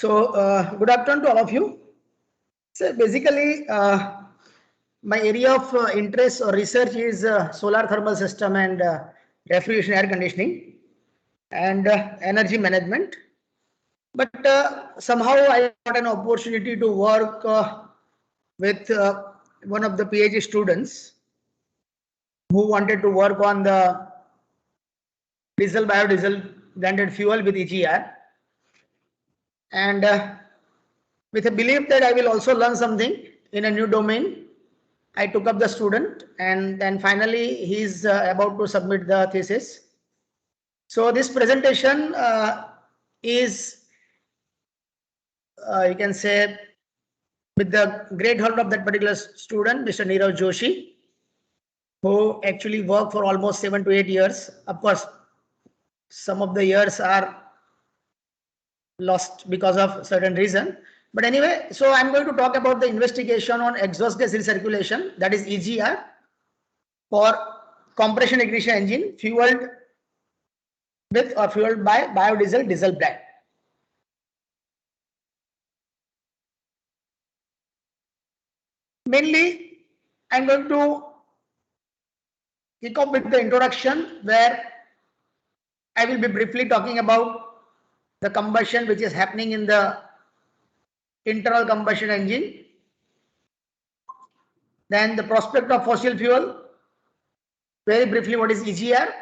Good afternoon to all of you. So basically, my area of interest or research is solar thermal system and refrigeration air conditioning and energy management. But somehow I got an opportunity to work with one of the PhD students who wanted to work on the biodiesel blended fuel with EGR. And with a belief that I will also learn something in a new domain, I took up the student, and then finally he's about to submit the thesis. So this presentation is, you can say, with the great help of that particular student, Mr. Nirav Joshi, who actually worked for almost 7 to 8 years. Of course, some of the years are lost because of certain reason. But anyway, so I'm going to talk about the investigation on exhaust gas recirculation, that is EGR, for compression ignition engine fueled with or fueled by biodiesel diesel blend. Mainly, I'm going to kick off with the introduction, where I will be briefly talking about the combustion which is happening in the internal combustion engine, then the prospect of fossil fuel, very briefly what is EGR,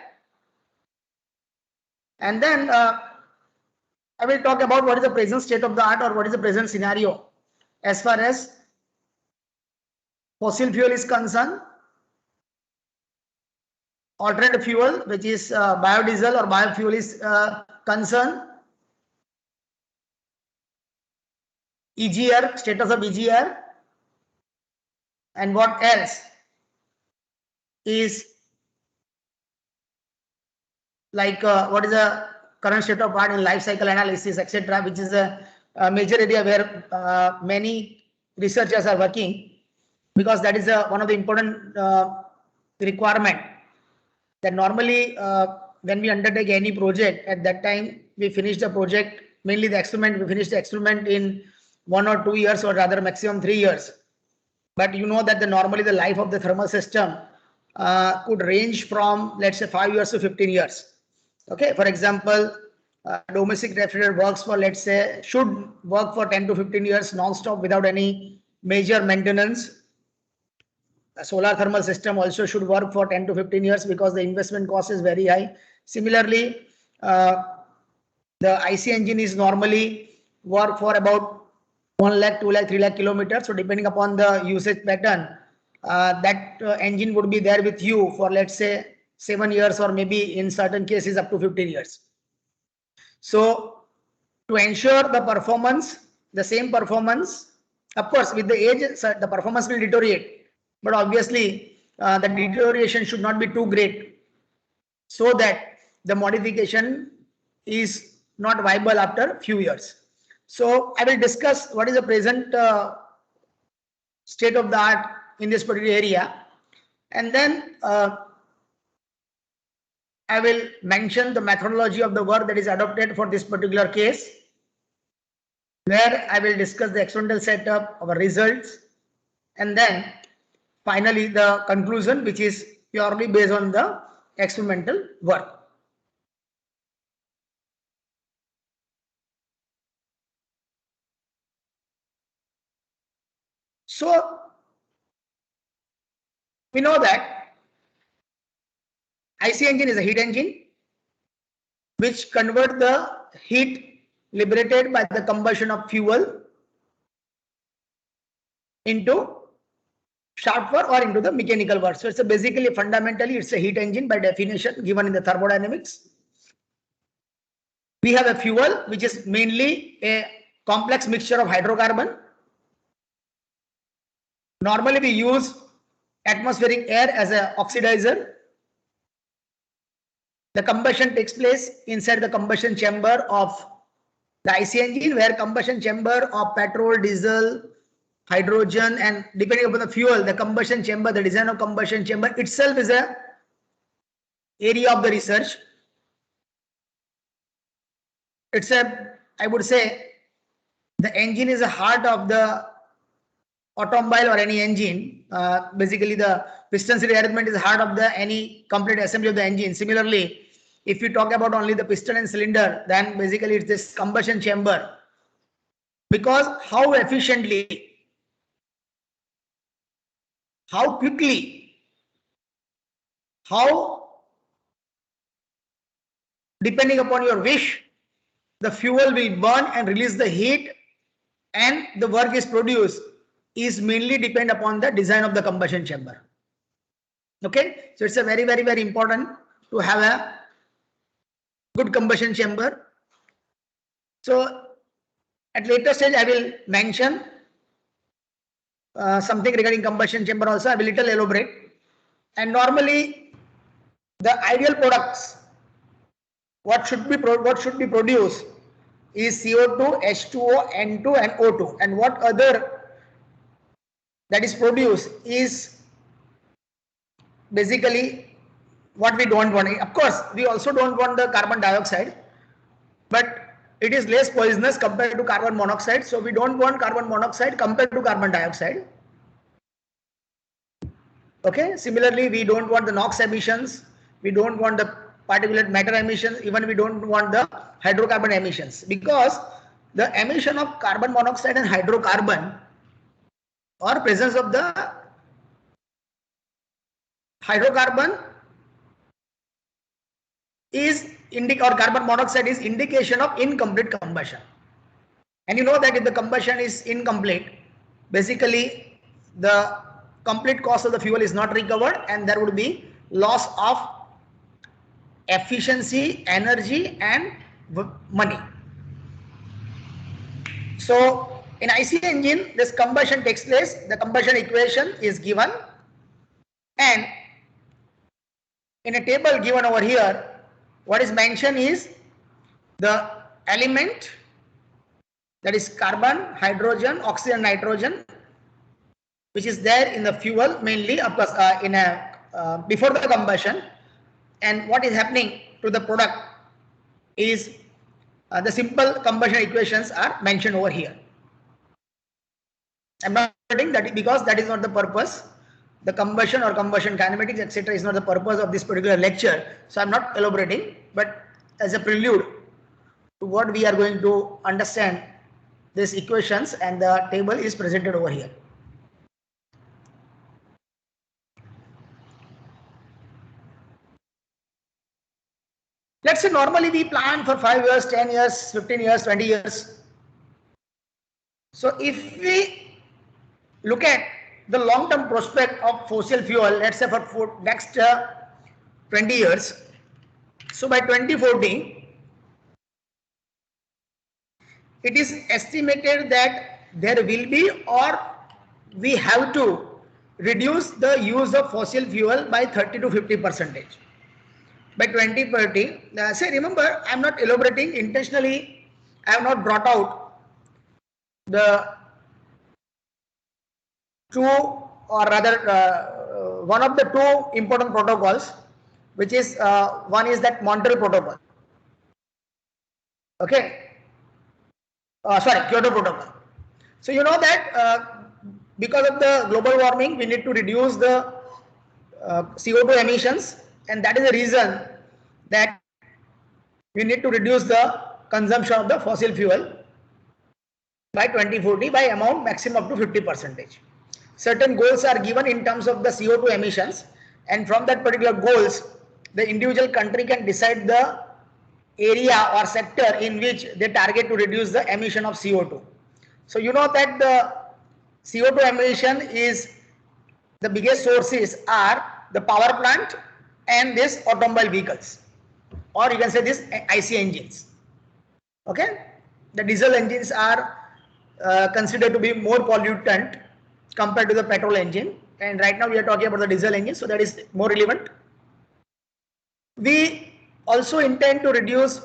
and then I will talk about what is the present state of the art or what is the present scenario as far as fossil fuel is concerned, alternative fuel which is biodiesel or biofuel is concerned, EGR, status of EGR, and what else is like what is the current state of art in life cycle analysis, etc., which is a major area where many researchers are working, because that is one of the important requirement that normally when we undertake any project, at that time we finish the project, mainly the experiment, we finish the experiment in 1 or 2 years, or rather maximum 3 years. But you know that normally the life of the thermal system could range from, let's say, 5 years to 15 years. Okay, for example, domestic refrigerator works for, let's say, should work for 10 to 15 years non-stop without any major maintenance. A solar thermal system also should work for 10 to 15 years because the investment cost is very high. Similarly, the IC engine is normally work for about 1 lakh, 2 lakh, 3 lakh kilometers. So depending upon the usage pattern, that engine would be there with you for, let's say, 7 years, or maybe in certain cases up to 15 years. So to ensure the performance, the same performance, of course, with the age, the performance will deteriorate. But obviously, the deterioration should not be too great, so that the modification is not viable after few years. So I will discuss what is the present state of the art in this particular area, and then I will mention the methodology of the work that is adopted for this particular case, where I will discuss the experimental setup, our results, and then finally the conclusion, which is purely based on the experimental work. So we know that IC engine is a heat engine which convert the heat liberated by the combustion of fuel into shaft work or into the mechanical work. So it's basically, fundamentally, it's a heat engine by definition given in the thermodynamics. We have a fuel which is mainly a complex mixture of hydrocarbon. Normally we use atmospheric air as an oxidizer. The combustion takes place inside the combustion chamber of the IC engine, where combustion chamber of petrol, diesel, hydrogen, and depending upon the fuel, the combustion chamber, the design of combustion chamber itself is a area of the research. It's a, I would say, the engine is the heart of the automobile or any engine. Basically, the piston series arrangement is the heart of the any complete assembly of the engine. Similarly, if you talk about only the piston and cylinder, then basically it's this combustion chamber. Because how efficiently, how quickly, how depending upon your wish, the fuel will burn and release the heat and the work is produced is mainly depend upon the design of the combustion chamber. Okay, so it's a very important to have a good combustion chamber. So at later stage I will mention something regarding combustion chamber also. I will little elaborate. And normally the ideal products what should be produced is CO2, H2O, N2 and O2, and what other that is produced is basically what we don't want. Of course, we also don't want the carbon dioxide, but it is less poisonous compared to carbon monoxide. So we don't want carbon monoxide compared to carbon dioxide. Okay. Similarly, we don't want the NOx emissions. We don't want the particulate matter emissions. Even we don't want the hydrocarbon emissions, because the emission of carbon monoxide and hydrocarbon or presence of the hydrocarbon is or carbon monoxide is indication of incomplete combustion. And you know that if the combustion is incomplete, basically the complete cost of the fuel is not recovered and there would be loss of efficiency, energy and money. So in IC engine, this combustion takes place, the combustion equation is given, and in a table given over here, what is mentioned is the element, that is carbon, hydrogen, oxygen, nitrogen, which is there in the fuel mainly, of course, in a before the combustion, and what is happening to the product is the simple combustion equations are mentioned over here. I'm not stating that because that is not the purpose. The combustion or combustion kinematics, etc., is not the purpose of this particular lecture. So I'm not elaborating, but as a prelude to what we are going to understand these equations, and the table is presented over here. Let's say normally we plan for 5 years, 10 years, 15 years, 20 years. So if we look at the long-term prospect of fossil fuel, let's say for next 20 years. So by 2040, it is estimated that there will be or we have to reduce the use of fossil fuel by 30 to 50%. By 2030, say remember, I am not elaborating intentionally. I have not brought out the two, or rather one of the two important protocols, which is one is that Montreal Protocol. Okay, sorry, Kyoto Protocol. So you know that because of the global warming, we need to reduce the CO2 emissions, and that is the reason that we need to reduce the consumption of the fossil fuel by 2040 by amount maximum up to 50%. Certain goals are given in terms of the CO2 emissions, and from that particular goals, the individual country can decide the area or sector in which they target to reduce the emission of CO2. So you know that the CO2 emission is, the biggest sources are the power plant and this automobile vehicles, or you can say this IC engines. Okay, the diesel engines are considered to be more pollutant compared to the petrol engine, and right now we are talking about the diesel engine, so that is more relevant. We also intend to reduce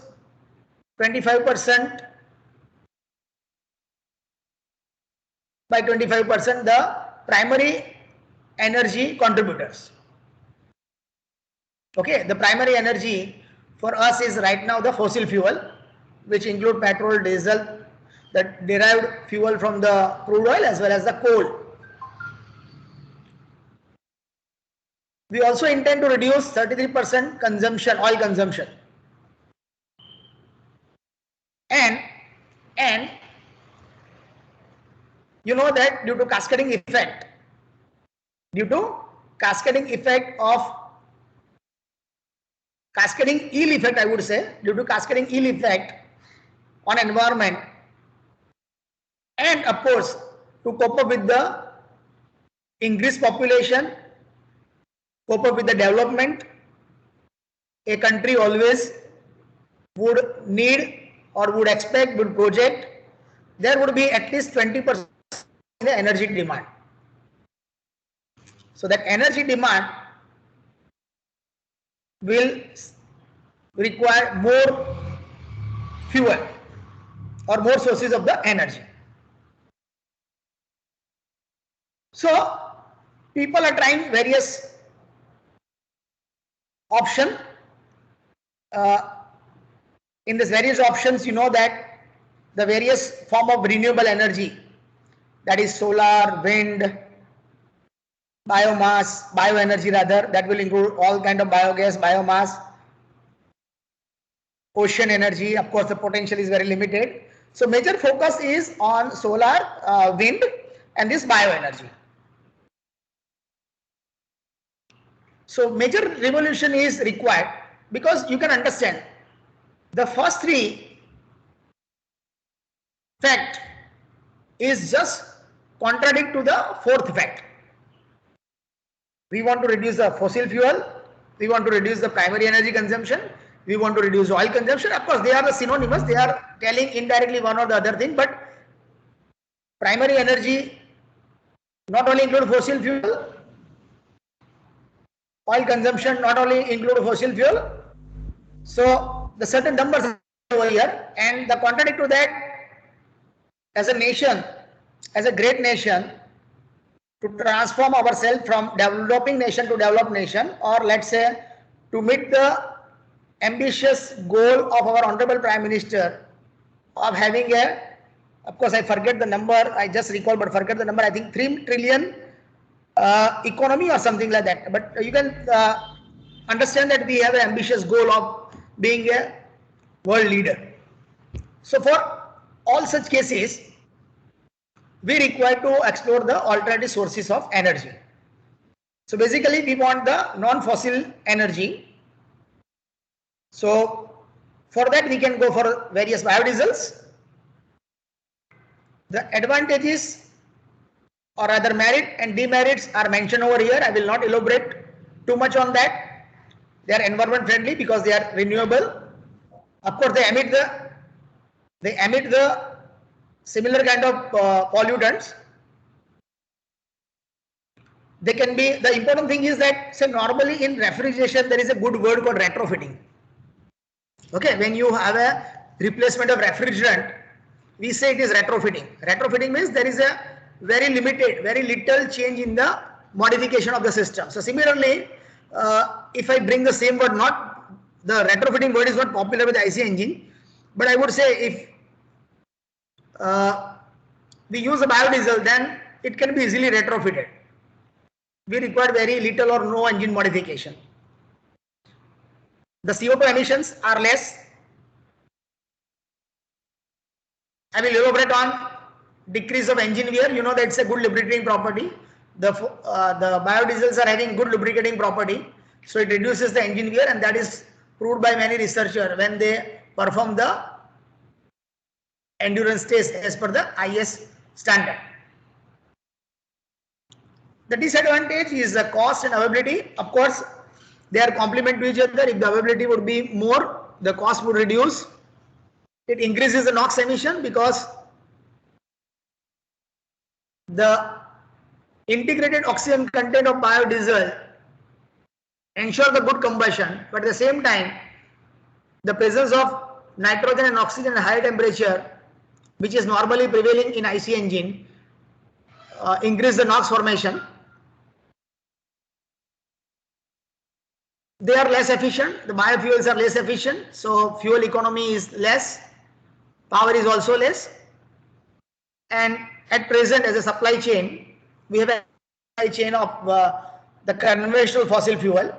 25% by 25% the primary energy contributors. Okay, the primary energy for us is right now the fossil fuel, which include petrol, diesel, the derived fuel from the crude oil as well as the coal. We also intend to reduce 33% consumption, oil consumption. And you know that due to cascading effect of cascading ill effect, I would say, due to cascading ill effect on environment, and of course to cope up with the increased population, cope up with the development, a country always would need or would expect, would project, there would be at least 20% in the energy demand. So that energy demand will require more fuel or more sources of the energy. So people are trying various options. In these various options, you know that the various form of renewable energy, that is solar, wind, biomass, bioenergy rather, that will include all kind of biogas, biomass, ocean energy. Of course, the potential is very limited. So major focus is on solar, wind, and this bioenergy. So major revolution is required, because you can understand the first three fact is just contradict to the fourth fact. We want to reduce the fossil fuel, we want to reduce the primary energy consumption, we want to reduce oil consumption. Of course, they are the synonymous, they are telling indirectly one or the other thing, but primary energy not only include fossil fuel, oil consumption not only include fossil fuel. So the certain numbers are over here, and the contradict to that, as a nation, as a great nation, to transform ourselves from developing nation to developed nation, or let's say to meet the ambitious goal of our Honorable Prime Minister of having a, of course I forget the number, I just recall but forget the number, I think 3 trillion economy or something like that. But you can understand that we have an ambitious goal of being a world leader. So for all such cases, we require to explore the alternative sources of energy. So basically we want the non-fossil energy. So for that we can go for various biodiesels. The advantages or rather merit and demerits are mentioned over here. I will not elaborate too much on that. They are environment friendly because they are renewable. Of course, they emit the similar kind of pollutants. They can be, the important thing is that, say, normally in refrigeration there is a good word called retrofitting. Okay, when you have a replacement of refrigerant, we say it is retrofitting. Retrofitting means there is a very limited, very little change in the modification of the system. So similarly, if I bring the same word, not the retrofitting word is not popular with IC engine, but I would say if we use a biodiesel, then it can be easily retrofitted. We require very little or no engine modification. The CO2 emissions are less. I will elaborate on decrease of engine wear. You know that it's a good lubricating property. The biodiesels are having good lubricating property, so it reduces the engine wear, and that is proved by many researchers when they perform the endurance test as per the IS standard. The disadvantage is the cost and availability. Of course, they are complement to each other. If the availability would be more, the cost would reduce. It increases the NOx emission because the integrated oxygen content of biodiesel ensure the good combustion, but at the same time, the presence of nitrogen and oxygen at high temperature, which is normally prevailing in IC engine, increase the NOx formation. They are less efficient. The biofuels are less efficient, so fuel economy is less. Power is also less. And at present, as a supply chain, we have a supply chain of the conventional fossil fuel.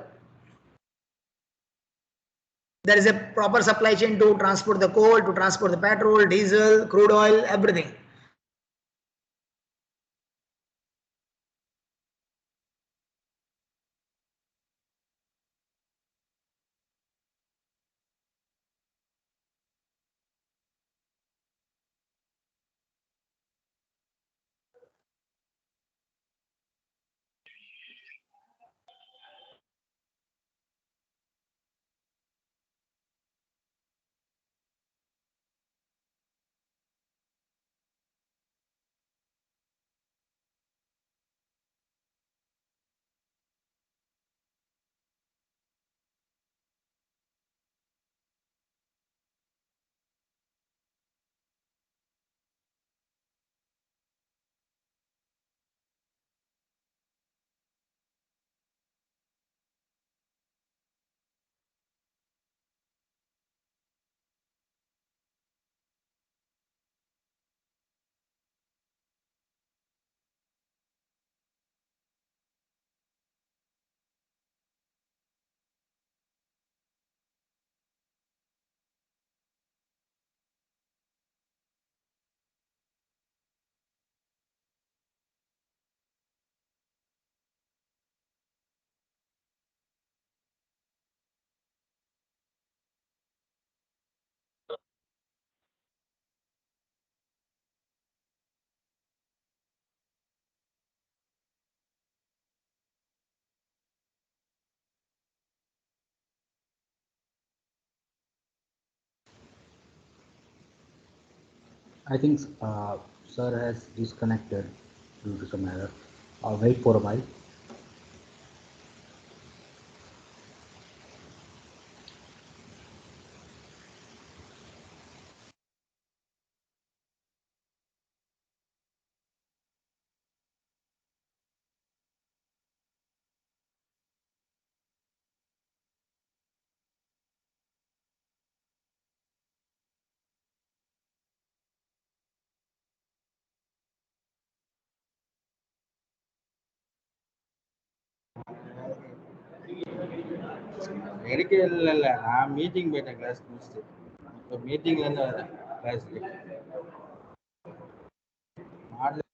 There is a proper supply chain to transport the coal, to transport the petrol, diesel, crude oil, everything. I think sir has disconnected due to some error. Wait for a while. எனக்கு இல்லை இல்லை நான் meeting போயிட்டேன் class முடிச்சுட்டு இப்போ மீட்டிங்லேருந்து வரேன் கிளாஸுக்கு model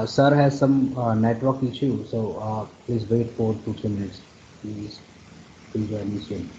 Sir has some network issue, so please wait for 2-3 minutes. Please join me soon.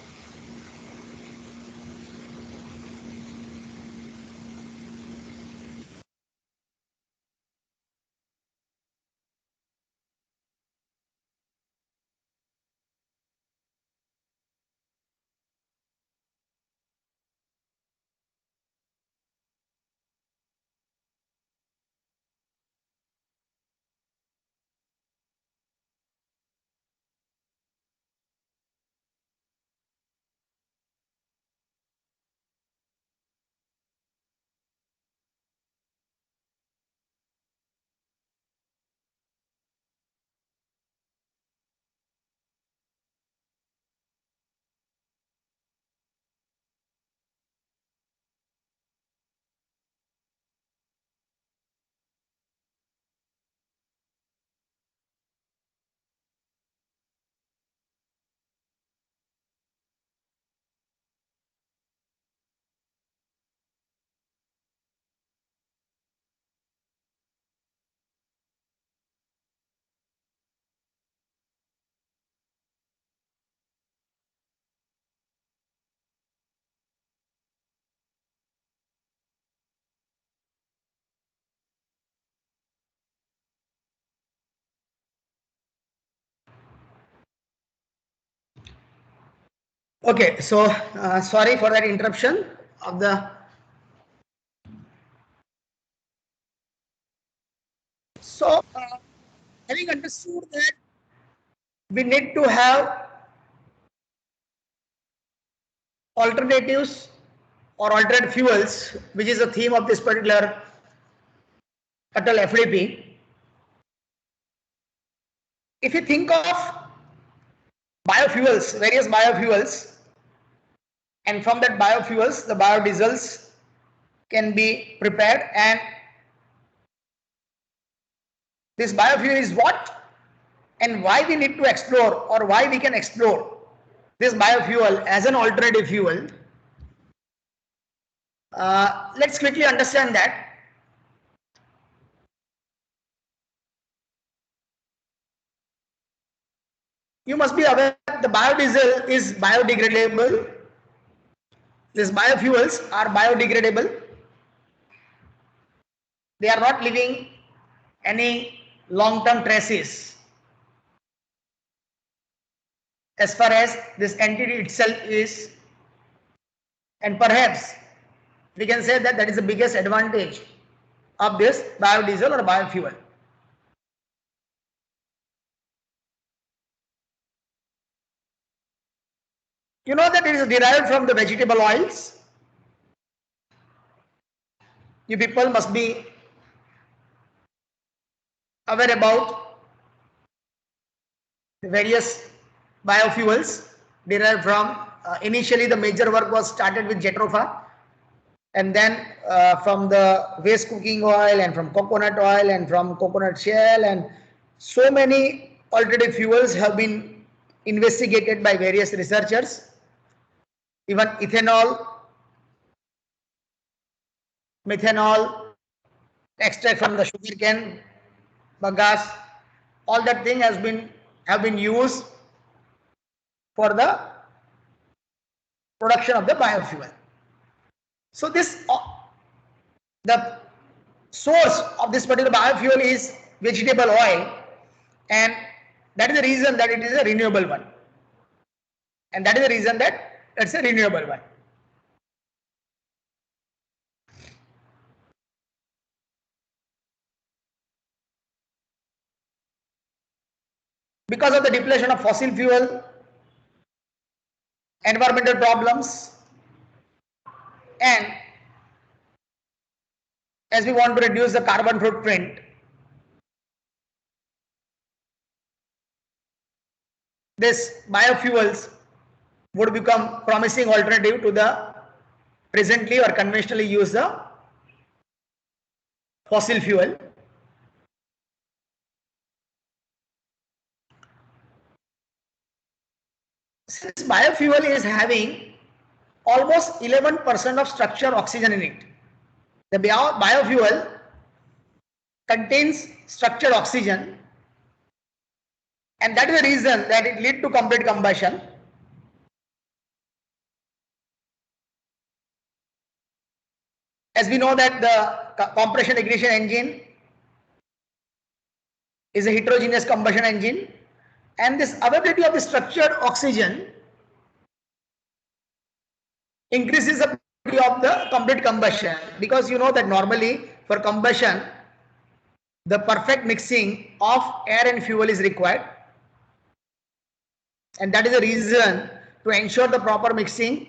Okay, so sorry for that interruption of the. So, having understood that we need to have alternatives or alternate fuels, which is the theme of this particular Atal FDP. If you think of biofuels, various biofuels, and from that biofuels, the biodiesels can be prepared, and this biofuel is what and why we need to explore, or why we can explore this biofuel as an alternative fuel. Let's quickly understand that. You must be aware that the biodiesel is biodegradable. These biofuels are biodegradable. They are not leaving any long-term traces as far as this entity itself is, and perhaps we can say that that is the biggest advantage of this biodiesel or biofuel. You know that it is derived from the vegetable oils. You people must be aware about the various biofuels derived from. Initially, the major work was started with Jatropha, and then from the waste cooking oil, and from coconut oil, and from coconut shell, and so many alternative fuels have been investigated by various researchers. Even ethanol, methanol, extract from the sugarcane, bagasse, all that thing have been used for the production of the biofuel. So this the source of this particular biofuel is vegetable oil, and that is the reason that it is a renewable one, and that is the reason that it's a renewable one. Because of the depletion of fossil fuel, environmental problems, and as we want to reduce the carbon footprint, this biofuels would become promising alternative to the presently or conventionally used the fossil fuel. Since biofuel is having almost 11% of structured oxygen in it, the biofuel contains structured oxygen, and that is the reason that it lead to complete combustion. As we know that the compression ignition engine is a heterogeneous combustion engine, and this availability of the structured oxygen increases the probability of the complete combustion, because you know that normally for combustion the perfect mixing of air and fuel is required, and that is the reason to ensure the proper mixing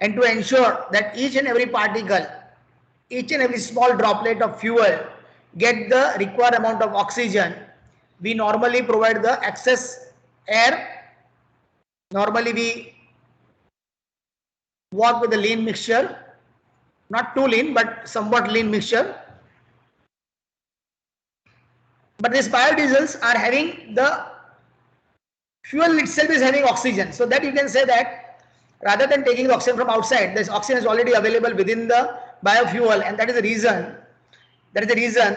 and to ensure that each and every particle, each and every small droplet of fuel get the required amount of oxygen. We normally provide the excess air. Normally we work with a lean mixture, not too lean but somewhat lean mixture. But these biodiesels are having the fuel itself is having oxygen, so that you can say that rather than taking the oxygen from outside, this oxygen is already available within the biofuel, and that is the reason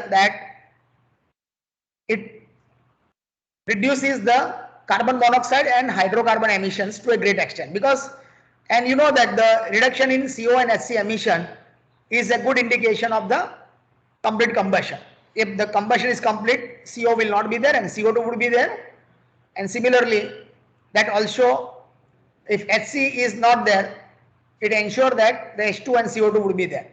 that it reduces the carbon monoxide and hydrocarbon emissions to a great extent. Because, and you know that the reduction in CO and HC emission is a good indication of the complete combustion. If the combustion is complete, CO will not be there and CO2 would be there. And similarly, that also if HC is not there, it ensures that the H2 and CO2 would be there.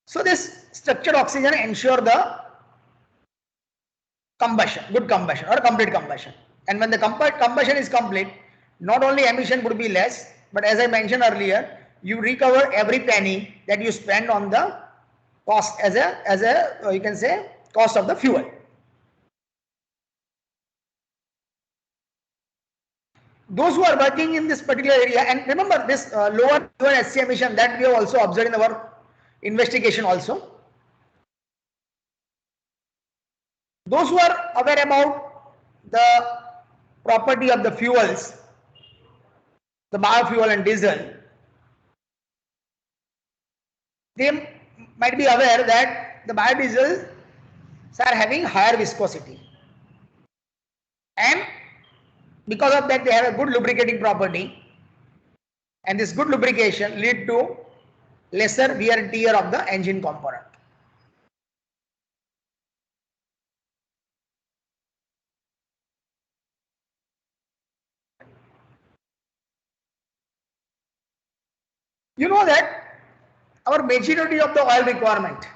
So this structured oxygen ensure the combustion, good combustion or complete combustion. And when the combustion is complete, not only emission would be less, but as I mentioned earlier, you recover every penny that you spend on the cost as a you can say cost of the fuel. Those who are working in this particular area, and remember this lower HC emission that we have also observed in our investigation also. Those who are aware about the property of the fuels, the biofuel and diesel, they might be aware that the biodiesels are having higher viscosity, and because of that they have a good lubricating property, and this good lubrication lead to lesser wear and tear of the engine component. You know that our majority of the oil requirement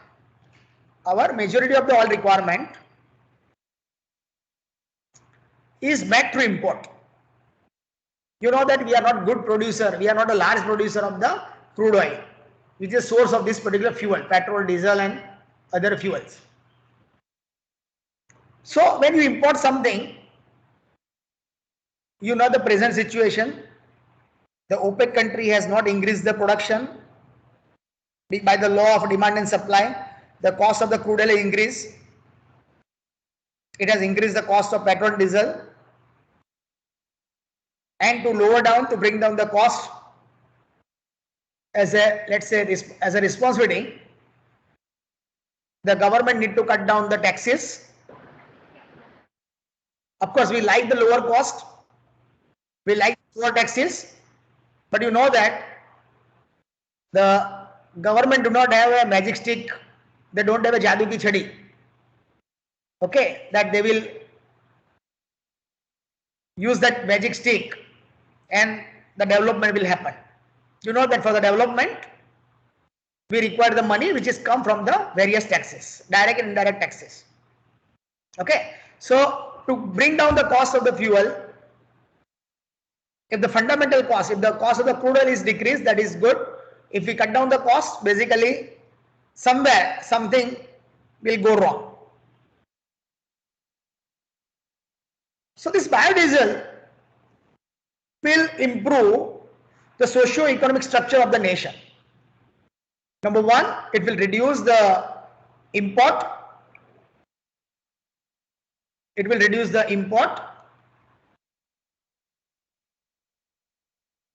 is met through import. You know that we are not good producer, we are not a large producer of the crude oil, which is source of this particular fuel, petrol, diesel and other fuels. So when you import something, you know the present situation, the OPEC country has not increased the production by the law of demand and supply. The cost of the crude oil increased. It has increased the cost of petrol, diesel, and to bring down the cost as a, let's say this as a responsibility, the government need to cut down the taxes. Of course, we like the lower cost, we like lower taxes, but you know that the government do not have a magic stick, they don't have a jadoo ki chhadi, okay, that they will use that magic stick and the development will happen. You know that for the development we require the money which is come from the various taxes, direct and indirect taxes. Okay, so to bring down the cost of the fuel, if the fundamental cost, if the cost of the crude oil is decreased, that is good. If we cut down the cost, basically somewhere something will go wrong. So this biodiesel will improve the socio-economic structure of the nation. Number one, it will reduce the import. It will reduce the import.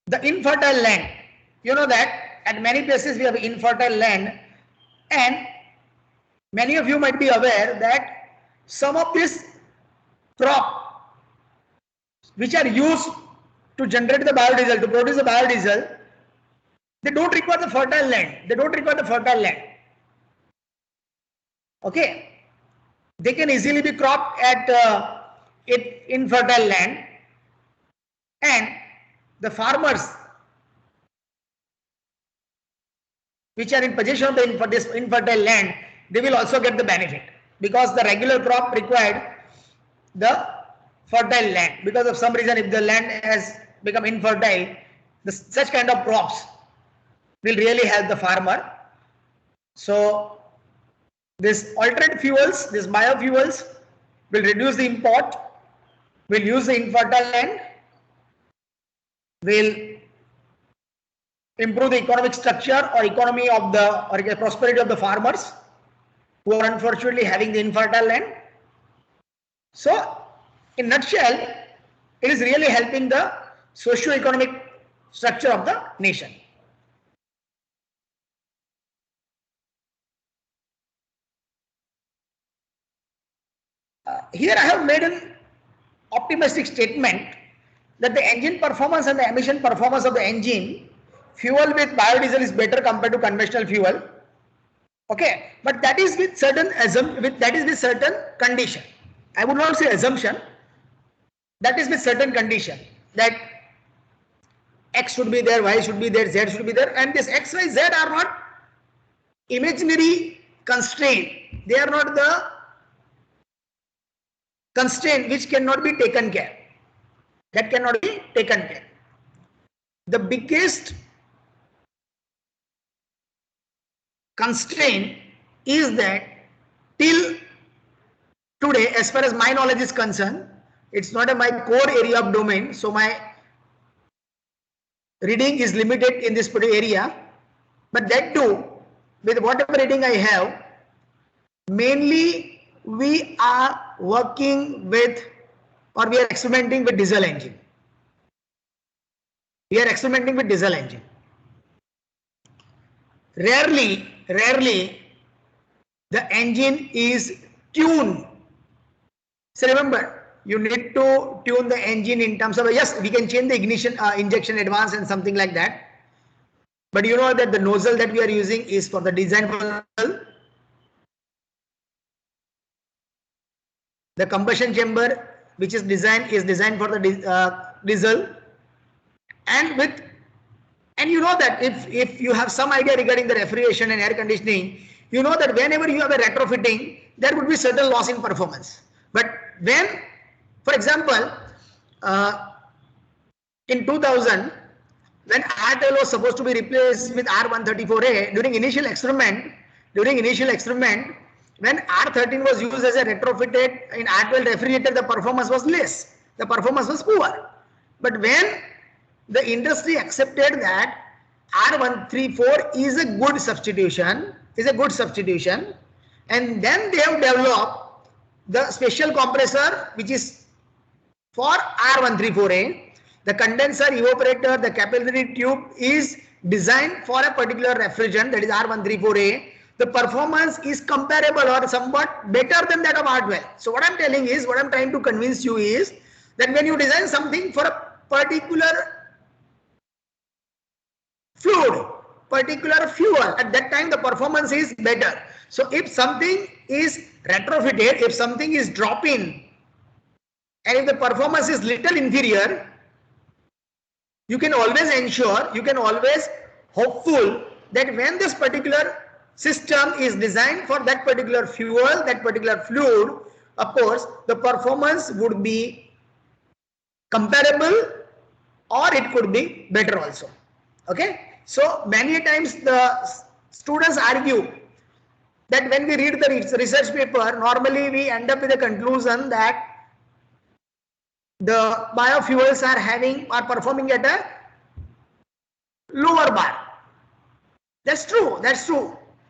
The infertile land, you know that at many places we have infertile land, and Many of you might be aware that some of this crop which are used to generate the biodiesel, to produce the biodiesel, they don't require the fertile land. They don't require the fertile land. Okay. They can easily be cropped at infertile land, and the farmers which are in possession of this infertile land, they will also get the benefit, because the regular crop required the fertile land. Because of some reason, if the land has become infertile, such kind of crops will really help the farmer. So this alternate fuels, these biofuels, will reduce the import, will use the infertile land, will improve the economic structure or economy of the, or prosperity of the farmers who are unfortunately having the infertile land. So in nutshell, it is really helping the socio-economic structure of the nation. Here I have made an optimistic statement that the engine performance and the emission performance of the engine fuel with biodiesel is better compared to conventional fuel. Okay, but that is with certain certain condition. I would not say assumption. That is with certain condition, that X should be there, Y should be there, Z should be there, and this X, Y, Z are not imaginary constraint. They are not the constraint which cannot be taken care. That cannot be taken care. The biggest constraint is that till today, as far as my knowledge is concerned, it's not my core area of domain, so my reading is limited in this particular area, but that too, with whatever reading I have, mainly we are working with, or we are experimenting with diesel engine. We are experimenting with diesel engine. Rarely the engine is tuned. So remember, you need to tune the engine in terms of, yes, we can change the ignition, injection advance and something like that. But you know that the nozzle that we are using is for the design for the combustion chamber, which is designed for the diesel. And you know that if you have some idea regarding the refrigeration and air conditioning, you know that whenever you have a retrofitting, there would be certain loss in performance. But when, for example, in 2000, when R12 was supposed to be replaced with R134A, during initial experiment, when R13 was used as a retrofitted in R12 refrigerator, the performance was less. The performance was poor. But when the industry accepted that R134 is a good substitution, and then they have developed the special compressor which is for R134A. The condenser, evaporator, the capillary tube is designed for a particular refrigerant, that is R134A. The performance is comparable or somewhat better than that of R12. So what I'm telling is, what I'm trying to convince you is that when you design something for a particular fluid, particular fuel, at that time the performance is better. So if something is retrofitted, if something is drop-in, and if the performance is little inferior, you can always ensure, you can always hopeful that when this particular system is designed for that particular fuel, that particular fluid, of course, the performance would be comparable or it could be better also. Okay. So many times the students argue that when we read the research paper, normally we end up with a conclusion that the biofuels are performing at a lower bar. That's true.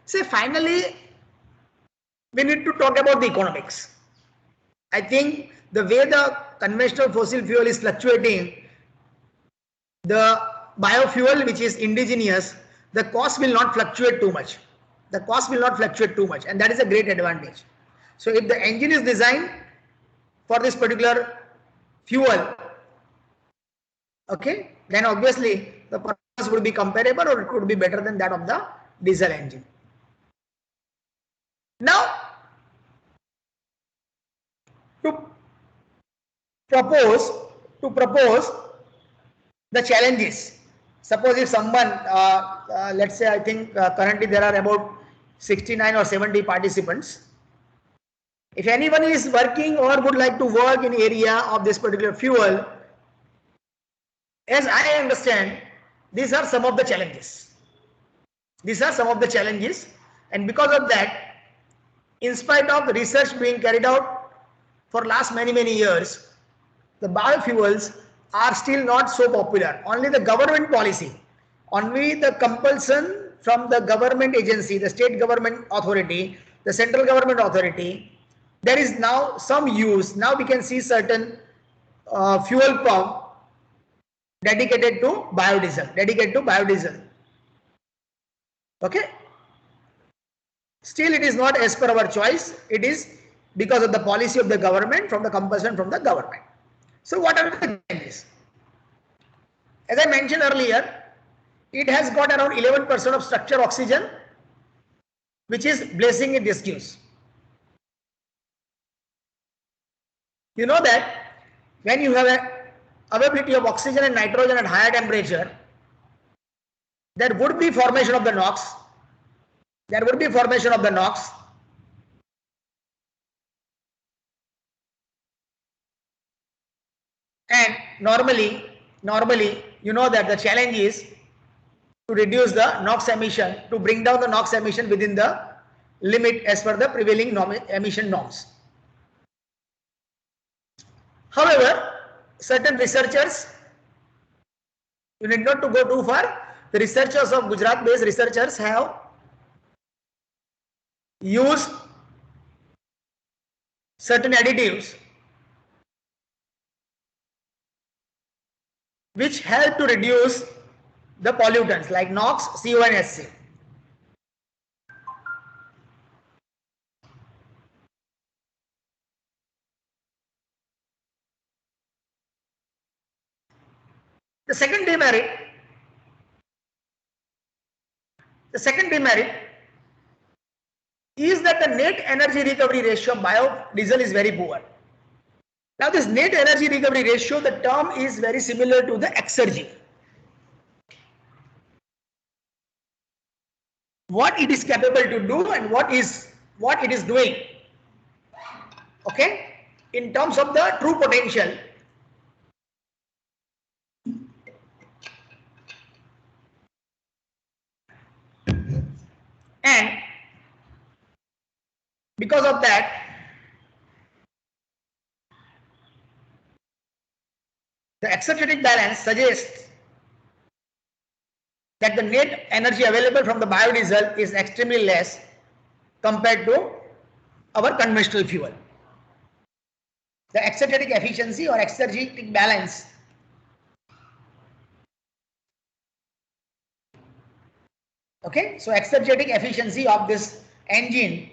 Say finally, we need to talk about the economics. I think the way the conventional fossil fuel is fluctuating, the biofuel which is indigenous, the cost will not fluctuate too much. The cost will not fluctuate too much, and that is a great advantage. So if the engine is designed for this particular fuel, okay, then obviously the performance would be comparable or it could be better than that of the diesel engine. Now, to propose the challenges. Suppose if someone, let's say, I think currently there are about 69 or 70 participants. If anyone is working or would like to work in area of this particular fuel, as I understand, these are some of the challenges. These are some of the challenges, and because of that, in spite of the research being carried out for last many years, the biofuels are still not so popular. Only the government policy, only the compulsion from the government agency, the state government authority, the central government authority, there is now some use. Now we can see certain fuel pump dedicated to biodiesel, okay. Still, it is not as per our choice. It is because of the policy of the government, from the compulsion from the government. So what are the challenges? As I mentioned earlier, it has got around 11% of structure oxygen, which is blessing in disuse. You know that when you have a availability of oxygen and nitrogen at higher temperature, there would be formation of the NOx. And normally, you know that the challenge is to reduce the NOx emission, to bring down the NOx emission within the limit as per the prevailing emission norms. However, certain researchers, you need not to go too far, the researchers of Gujarat-based researchers have used certain additives which help to reduce the pollutants like NOx, CO and SC. The second demerit is that the net energy recovery ratio of biodiesel is very poor. Now this net energy recovery ratio, the term is very similar to the exergy. What it is capable to do and what it is doing, okay, in terms of the true potential. And because of that, the exergetic balance suggests that the net energy available from the biodiesel is extremely less compared to our conventional fuel. The exergetic efficiency or exergetic balance okay, so exergetic efficiency of this engine,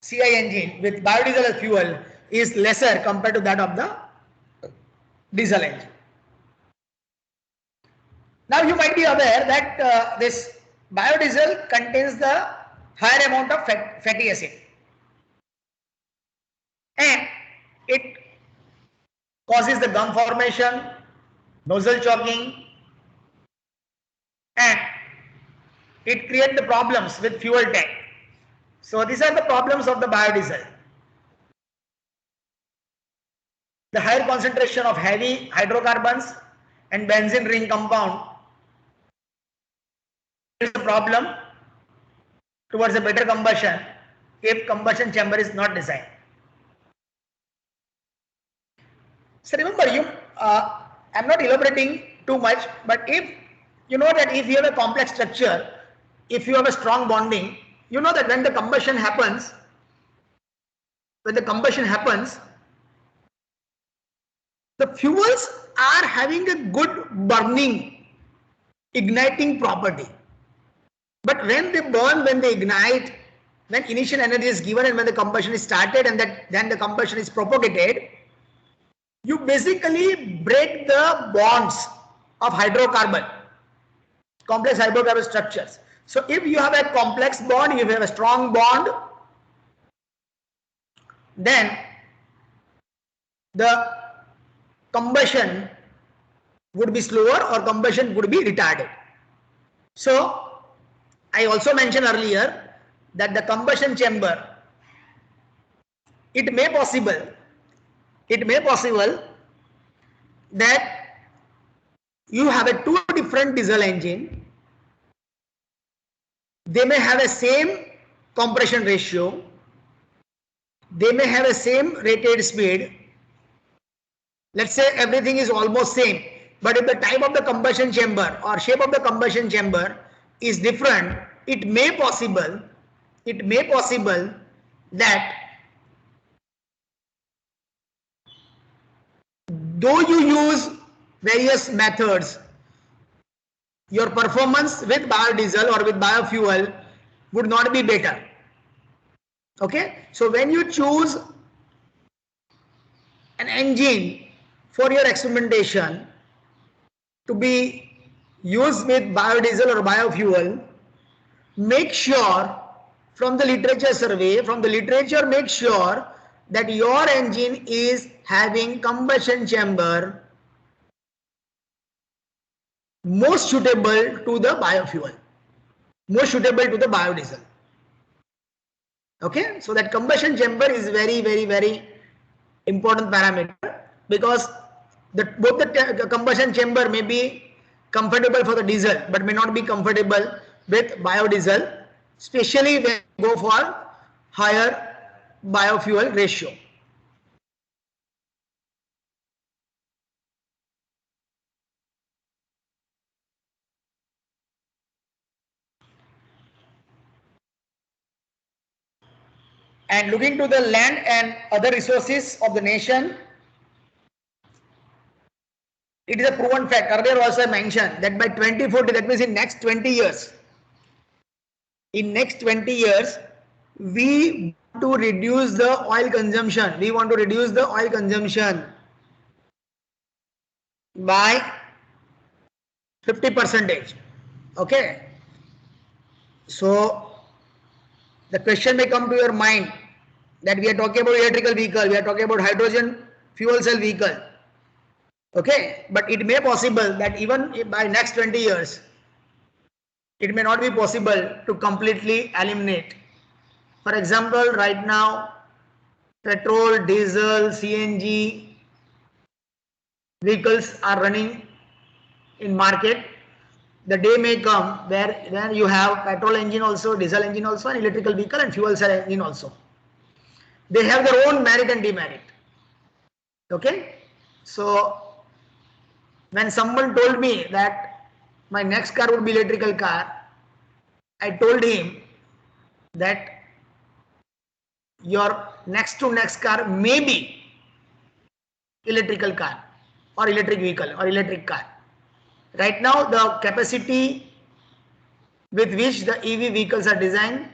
CI engine with biodiesel as fuel is lesser compared to that of the diesel engine. Now you might be aware that this biodiesel contains the higher amount of fatty acid, and it causes the gum formation, nozzle choking, and it creates the problems with fuel tank. So these are the problems of the biodiesel. The higher concentration of heavy hydrocarbons and benzene ring compound is a problem towards a better combustion if combustion chamber is not designed. So remember, I'm not elaborating too much, but if you know that if you have a complex structure, if you have a strong bonding, you know that when the combustion happens, the fuels are having a good burning, igniting property. But when they burn, when they ignite, when initial energy is given and when the combustion is started and then the combustion is propagated, you basically break the bonds of hydrocarbon, complex hydrocarbon structures. So if you have a complex bond, if you have a strong bond, then the combustion would be slower or combustion would be retarded. So I also mentioned earlier that the combustion chamber, it may possible that you have a two different diesel engine. They may have a same compression ratio, they may have a same rated speed. Let's say everything is almost same, but if the type of the combustion chamber or shape of the combustion chamber is different, it may possible that though you use various methods, your performance with biodiesel or with biofuel would not be better. Okay, so when you choose an engine for your experimentation to be used with biodiesel or biofuel, make sure from the literature survey, make sure that your engine is having combustion chamber most suitable to the biofuel, most suitable to the biodiesel. Okay, so that combustion chamber is very important parameter, because both the combustion chamber may be comfortable for the diesel but may not be comfortable with biodiesel, especially when you go for higher biofuel ratio. And looking to the land and other resources of the nation, it is a proven fact. Earlier also I mentioned that by 2040, that means in next 20 years, we want to reduce the oil consumption. We want to reduce the oil consumption by 50%. Okay. So the question may come to your mind that we are talking about electrical vehicle, we are talking about hydrogen fuel cell vehicle. Okay, but it may possible that even by next 20 years, it may not be possible to completely eliminate. For example, right now, petrol, diesel, CNG vehicles are running in market. The day may come where you have petrol engine also, diesel engine also, and electrical vehicle and fuel cell engine also. They have their own merit and demerit. Okay, so when someone told me that my next car would be electrical car, I told him that your next to next car may be electrical car or electric vehicle or electric car. Right now, the capacity with which the EV vehicles are designed,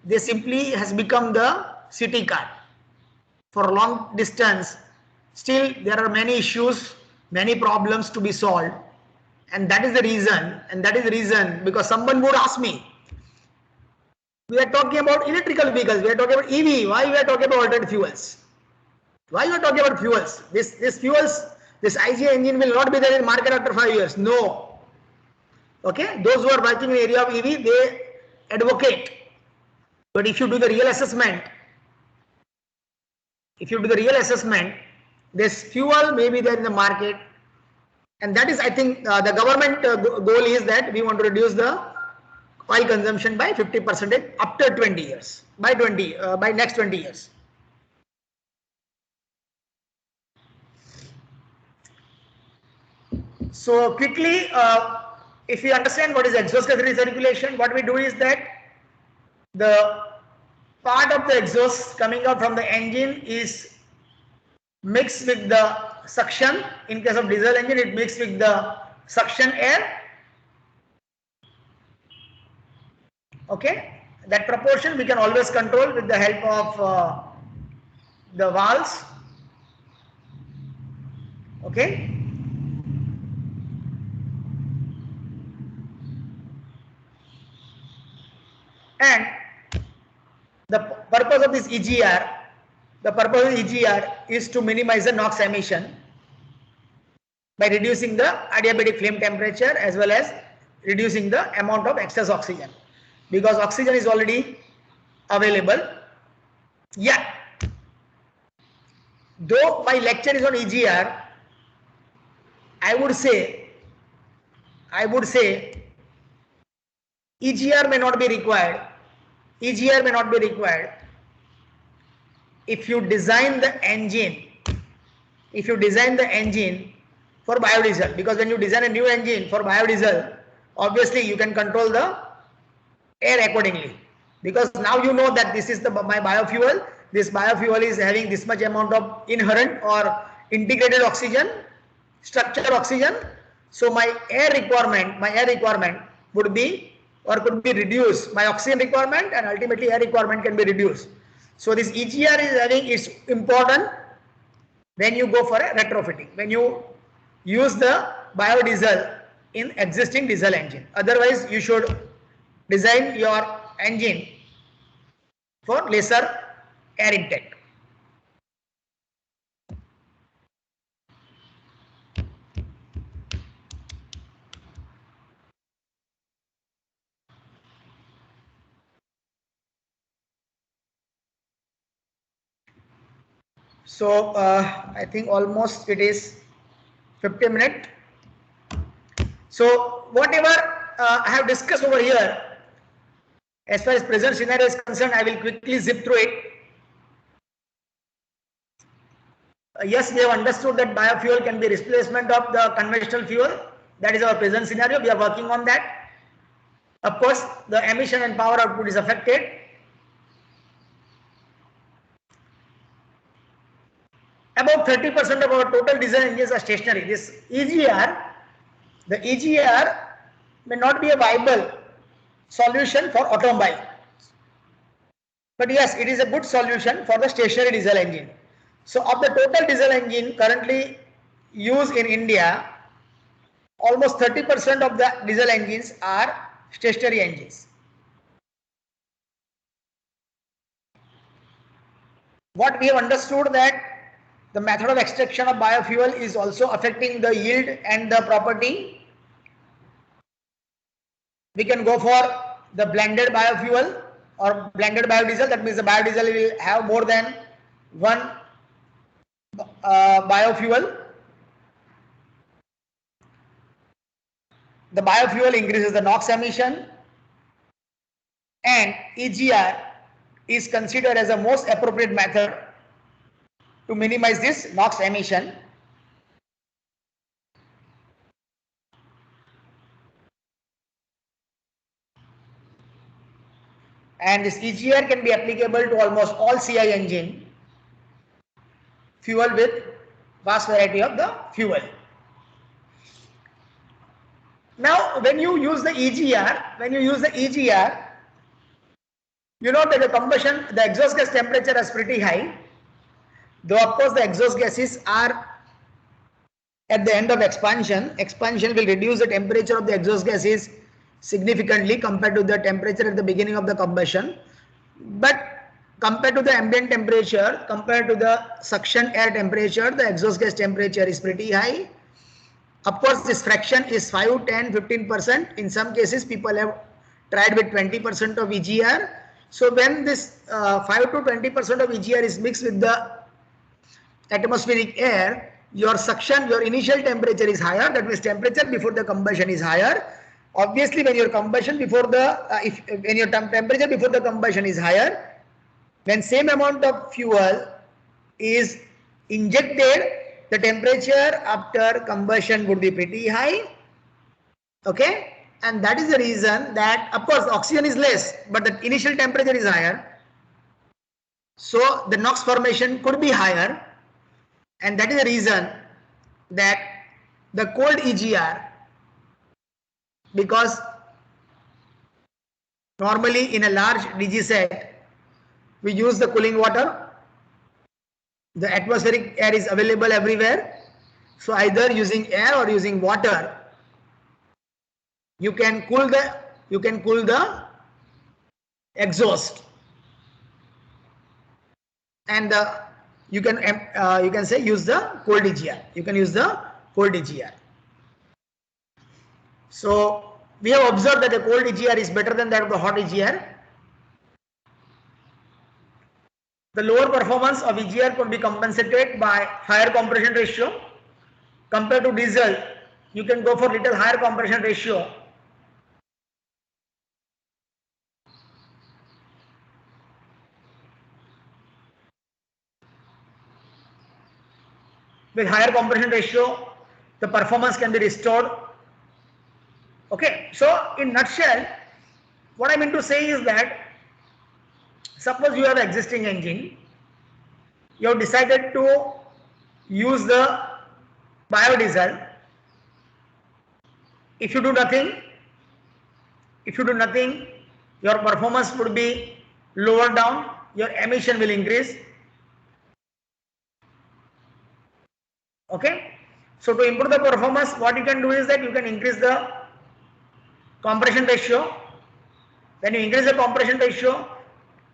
they simply has become the city car. For long distance, still there are many issues, many problems to be solved, and that is the reason because someone would ask me, we are talking about electrical vehicles, we are talking about EV, why we are talking about alternative fuels? Why you are talking about fuels? This fuels, this IGA engine will not be there in market after 5 years. No. Okay, those who are working in the area of EV, they advocate. But if you do the real assessment, this fuel may be there in the market, and that is, I think, the government goal is that we want to reduce the oil consumption by 50% after 20 years, by next 20 years. So quickly, if we understand what is exhaust gas recirculation, what we do is that the part of the exhaust coming out from the engine is mixed with the suction. In case of diesel engine, it mixed with the suction air, Okay, that proportion we can always control with the help of the valves. Okay. And the purpose of this EGR, the purpose of EGR is to minimize the NOx emission by reducing the adiabatic flame temperature as well as reducing the amount of excess oxygen, because oxygen is already available. Yeah, though my lecture is on EGR, I would say EGR may not be required. EGR may not be required if you design the engine. If you design the engine for biodiesel, because when you design a new engine for biodiesel, obviously you can control the air accordingly, because now you know that this is my biofuel. This biofuel is having this much amount of inherent or integrated oxygen, structured oxygen. So my air requirement would be or could be reduced. My oxygen requirement and ultimately air requirement can be reduced. So this EGR is having its important when you go for a retrofitting, when you use the biodiesel in existing diesel engine. Otherwise, you should design your engine for lesser air intake. So I think almost it is 50 minutes. So whatever I have discussed over here, as far as present scenario is concerned, I will quickly zip through it. Yes, we have understood that biofuel can be replacement of the conventional fuel. That is our present scenario. We are working on that. Of course, the emission and power output is affected. About 30% of our total diesel engines are stationary. This EGR, the EGR may not be a viable solution for automobile, but yes, it is a good solution for the stationary diesel engine. So of the total diesel engine currently used in India, almost 30% of the diesel engines are stationary engines. What we have understood that the method of extraction of biofuel is also affecting the yield and the property. We can go for the blended biofuel or blended biodiesel. That means the biodiesel will have more than one biofuel. The biofuel increases the NOx emission, and EGR is considered as the most appropriate method to minimize this NOx emission. And this EGR can be applicable to almost all CI engine fuel with vast variety of the fuel. Now, when you use the EGR, you know that the exhaust gas temperature is pretty high. Though of course the exhaust gases are at the end of expansion. Expansion will reduce the temperature of the exhaust gases significantly compared to the temperature at the beginning of the combustion. But compared to the ambient temperature, compared to the suction air temperature, the exhaust gas temperature is pretty high. Of course, this fraction is 5, 10, 15%. In some cases, people have tried with 20% of EGR. So when this 5 to 20% of EGR is mixed with the atmospheric air, your initial temperature is higher. That means temperature before the combustion is higher. Obviously, when your temperature before the combustion is higher, when same amount of fuel is injected, the temperature after combustion would be pretty high. Okay, and that is the reason that, of course, oxygen is less, but the initial temperature is higher. So the NOx formation could be higher, and that is the reason that the cold EGR, because Normally in a large DG set, we use the cooling water. The atmospheric air is available everywhere. So either using air or using water, you can cool the exhaust, and you can say use the cold EGR. You can use the cold EGR. So we have observed that the cold EGR is better than that of the hot EGR. The lower performance of EGR could be compensated by higher compression ratio. Compared to diesel, you can go for little higher compression ratio. With higher compression ratio, the performance can be restored. Okay, so in nutshell, what I mean to say is that suppose you have an existing engine, you have decided to use the biodiesel. If you do nothing, your performance would be lower down, your emission will increase. Okay, so to improve the performance, what you can do is that you can increase the compression ratio. When you increase the compression ratio,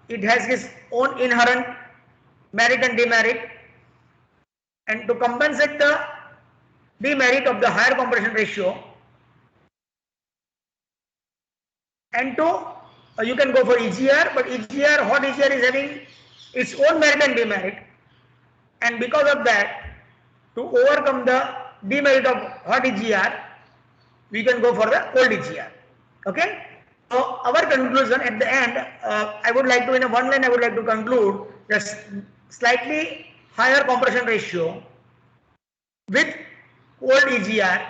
it has its own inherent merit and demerit, and to compensate the demerit of the higher compression ratio, and you can go for EGR, but hot EGR is having its own merit and demerit, and because of that, to overcome the demerit of hot EGR, we can go for the cold EGR. Okay, so our conclusion at the end, I would like to, in a one line, I would like to conclude that slightly higher compression ratio with cold EGR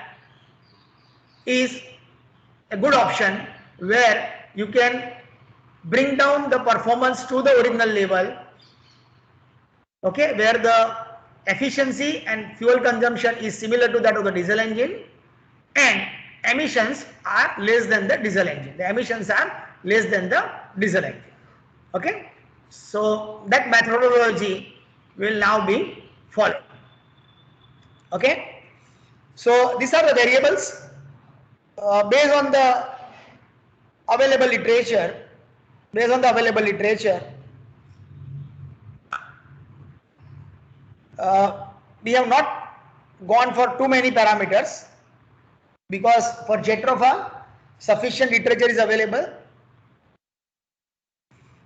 is a good option, where you can bring down the performance to the original level. Okay, where the efficiency and fuel consumption is similar to that of the diesel engine, and emissions are less than the diesel engine. The emissions are less than the diesel engine. Okay, so that methodology will now be followed. Okay, so these are the variables based on the available literature. We have not gone for too many parameters, because for Jethrofa sufficient literature is available,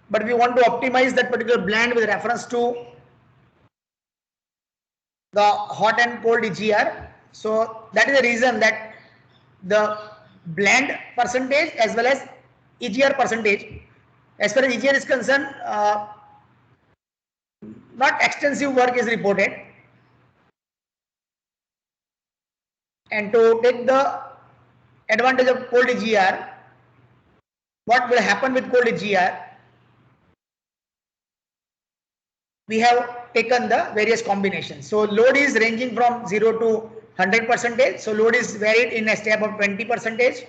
but we want to optimize that particular blend with reference to the hot and cold EGR. So that is the reason that the blend percentage as well as EGR percentage, as far as EGR is concerned, not extensive work is reported, and to take the advantage of cold EGR, what will happen with cold EGR? We have taken the various combinations. So load is ranging from 0 to 100%. So load is varied in a step of 20%.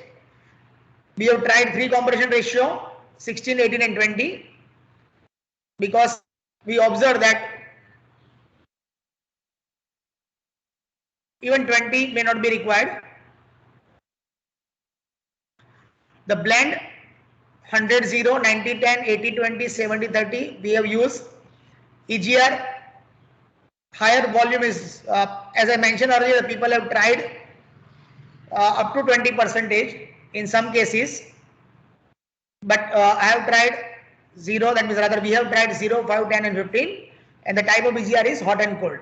We have tried 3 compression ratio, 16, 18 and 20, because we observe that even 20 may not be required. The blend 100, 0, 90, 10, 80, 20, 70, 30, we have used. EGR higher volume is, as I mentioned earlier, people have tried up to 20% in some cases, but I have tried 0, that means rather we have tried 0, 5, 10 and 15, and the type of EGR is hot and cold.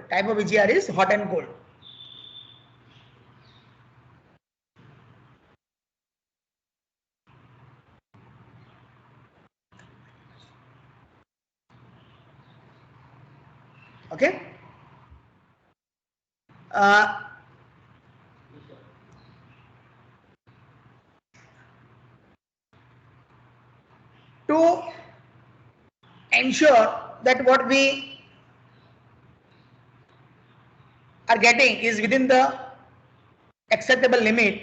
Okay. To ensure that what we are getting is within the acceptable limit,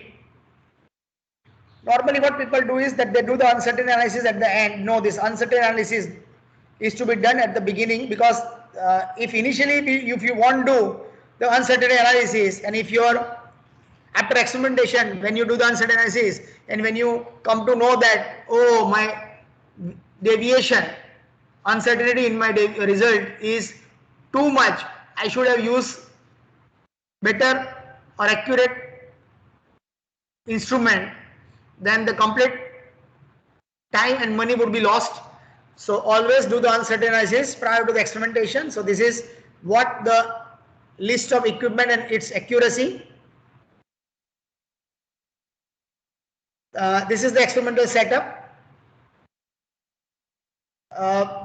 Normally what people do is that they do the uncertain analysis at the end. No, this uncertain analysis is to be done at the beginning, because if initially if you want to do the uncertain analysis, and if you're after experimentation, when you do the uncertain analysis and when you come to know that, oh, my deviation, uncertainty in my result is too much, I should have used better or accurate instrument, then the complete time and money would be lost. So always do the uncertain analysis prior to the experimentation. So this is what the list of equipment and its accuracy. This is the experimental setup.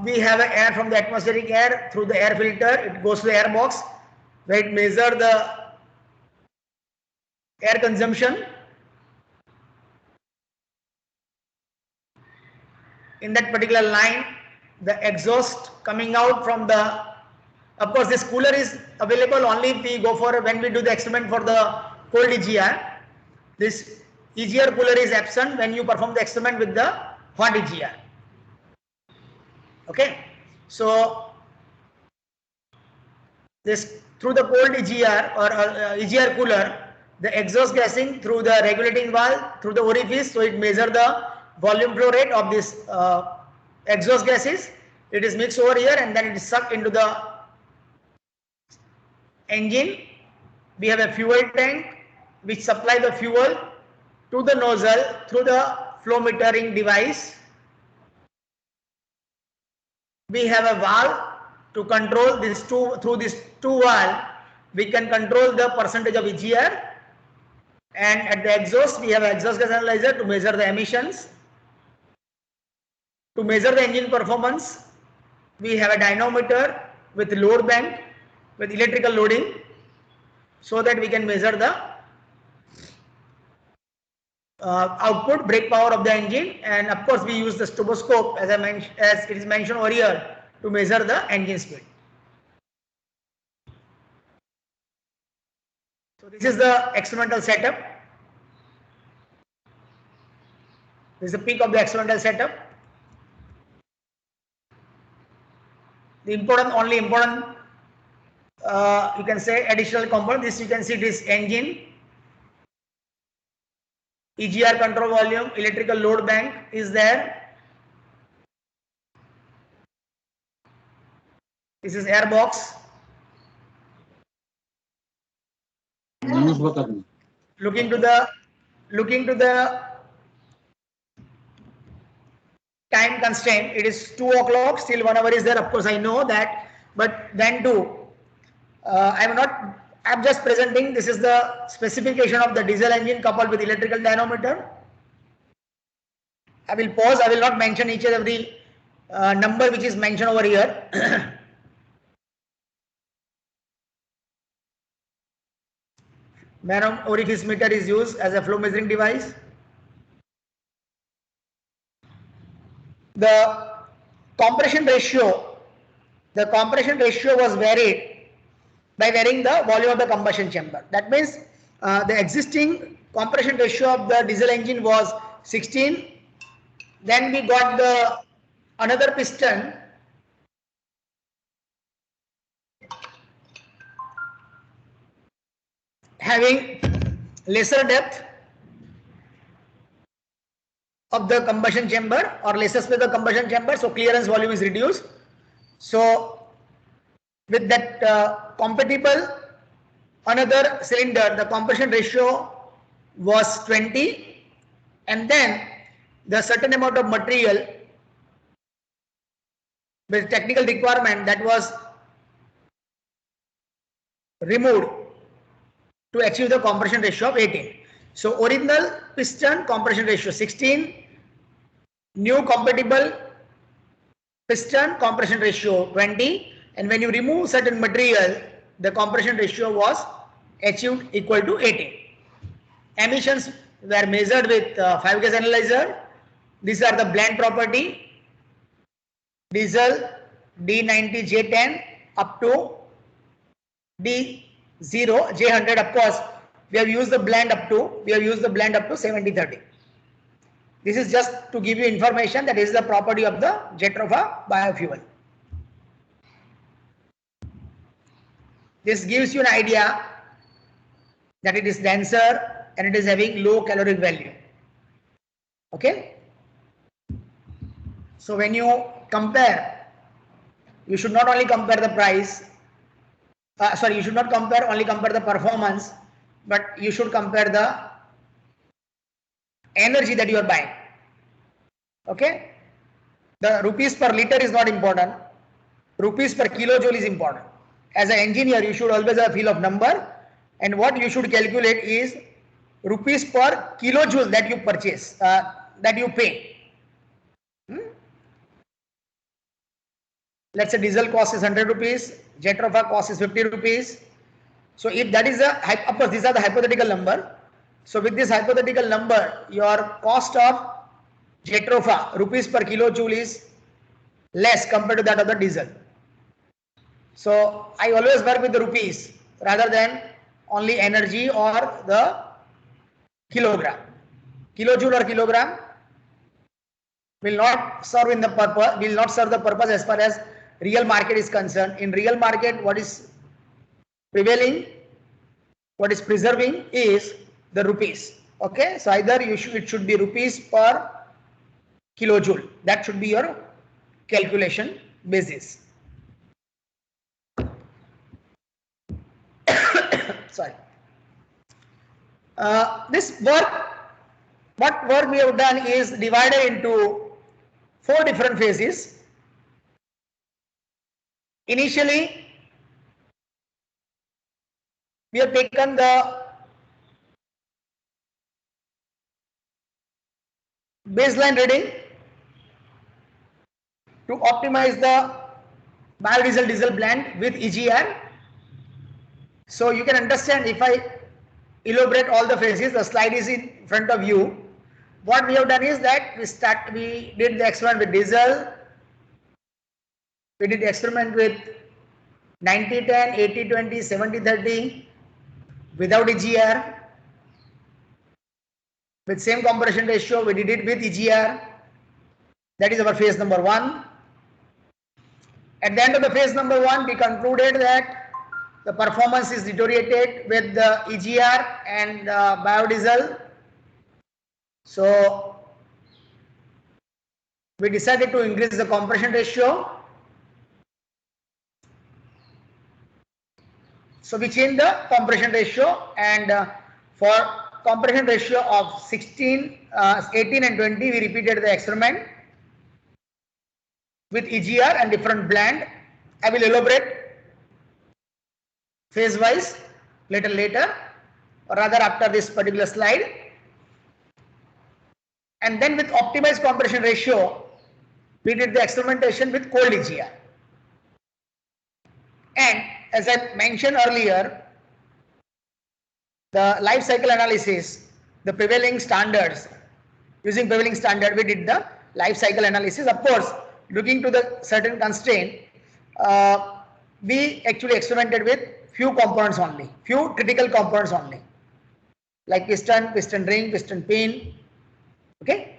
We have air from the atmospheric air through the air filter. It goes to the air box where it measures the air consumption. In that particular line, the exhaust coming out from the, of course this cooler is available only if we go for, when we do the experiment for the cold EGR. This EGR cooler is absent when you perform the experiment with the hot EGR. Okay, so this through the cold EGR or EGR cooler, the exhaust gassing through the regulating valve through the orifice, so it measures the volume flow rate of this exhaust gases. It is mixed over here and then it is sucked into the engine. We have a fuel tank which supply the fuel to the nozzle through the flow metering device. We have a valve to control this through this two valve. We can control the percentage of EGR, and at the exhaust we have an exhaust gas analyzer to measure the emissions. To measure the engine performance, we have a dynamometer with load bank with electrical loading, so that we can measure the output brake power of the engine, and of course we use the stroboscope as it is mentioned over here to measure the engine speed. So this is the experimental setup. This is the peak of the experimental setup. The only important you can say additional component. This you can see this engine, EGR control volume, electrical load bank is there. This is air box. Looking to the time constraint, it is 2 o'clock, still 1 hour is there, of course I know that, but then too I'm just presenting. This is the specification of the diesel engine coupled with electrical dynamometer. I will pause. I will not mention each and every number which is mentioned over here. Manon orifice meter is used as a flow measuring device. The compression ratio was varied by varying the volume of the combustion chamber. That means the existing compression ratio of the diesel engine was 16. Then we got another piston having lesser depth of the combustion chamber or lesser space of the combustion chamber, so clearance volume is reduced. So with that compatible another cylinder, the compression ratio was 20, and then the certain amount of material with technical requirement that was removed to achieve the compression ratio of 18. So original piston compression ratio 16, new compatible piston compression ratio 20, and when you remove certain material, the compression ratio was achieved equal to 18. Emissions were measured with 5-gas analyzer. These are the blend property: diesel D90 J10 up to D0 J100. Of course, we have used the blend up to 70-30. This is just to give you information that is the property of the Jatropha biofuel. This gives you an idea that it is denser and it is having low caloric value. Okay. So when you compare, you should not only compare the price, you should not only compare the performance, but you should compare the energy that you are buying. Okay. The rupees per liter is not important. Rupees per kilojoule is important. As an engineer, you should always have a feel of number, and what you should calculate is rupees per kilojoule that you purchase, that you pay. Let's say diesel cost is 100 rupees, Jatropha cost is 50 rupees. So if that is of course these are the hypothetical number. So with this hypothetical number, your cost of Jatropha rupees per kilojoule is less compared to that of the diesel. So I always work with the rupees rather than only energy or the kilogram. Kilojoule or kilogram will not serve in the purpose, will not serve the purpose as far as real market is concerned. In real market, what is prevailing, what is preserving is the rupees. Okay, so either it should be rupees per kilojoule. That should be your calculation basis. Sorry. This work, what work we have done is divided into 4 different phases. Initially, we have taken the baseline reading to optimize the biodiesel diesel blend with EGR. So you can understand if I elaborate all the phases, the slide is in front of you. What we have done is that we did the experiment with diesel, we did the experiment with 90-10, 80-20, 70-30 without EGR. With same compression ratio, we did it with EGR. That is our phase number 1. At the end of the phase number 1, we concluded that the performance is deteriorated with the EGR and biodiesel. So we decided to increase the compression ratio. So we changed the compression ratio, and for compression ratio of 18 and 20, we repeated the experiment with EGR and different blend. I will elaborate phase wise later, or rather after this particular slide. And then with optimized compression ratio, we did the experimentation with cold EGR. And as I mentioned earlier, the life cycle analysis, the prevailing standards, using prevailing standard, we did the life cycle analysis. Of course, looking to the certain constraint, we actually experimented with few components only, few critical components only, like piston ring, piston pin. Okay.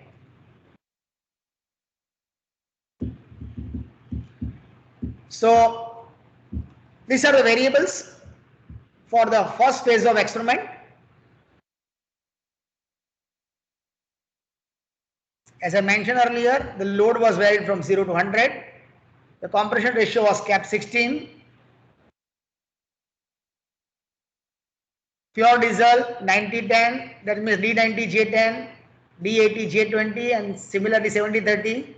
So these are the variables for the first phase of experiment. As I mentioned earlier, the load was varied from 0 to 100. The compression ratio was kept 16. Pure diesel 90-10, that means D90 J10, D80 J20, and similarly 70-30.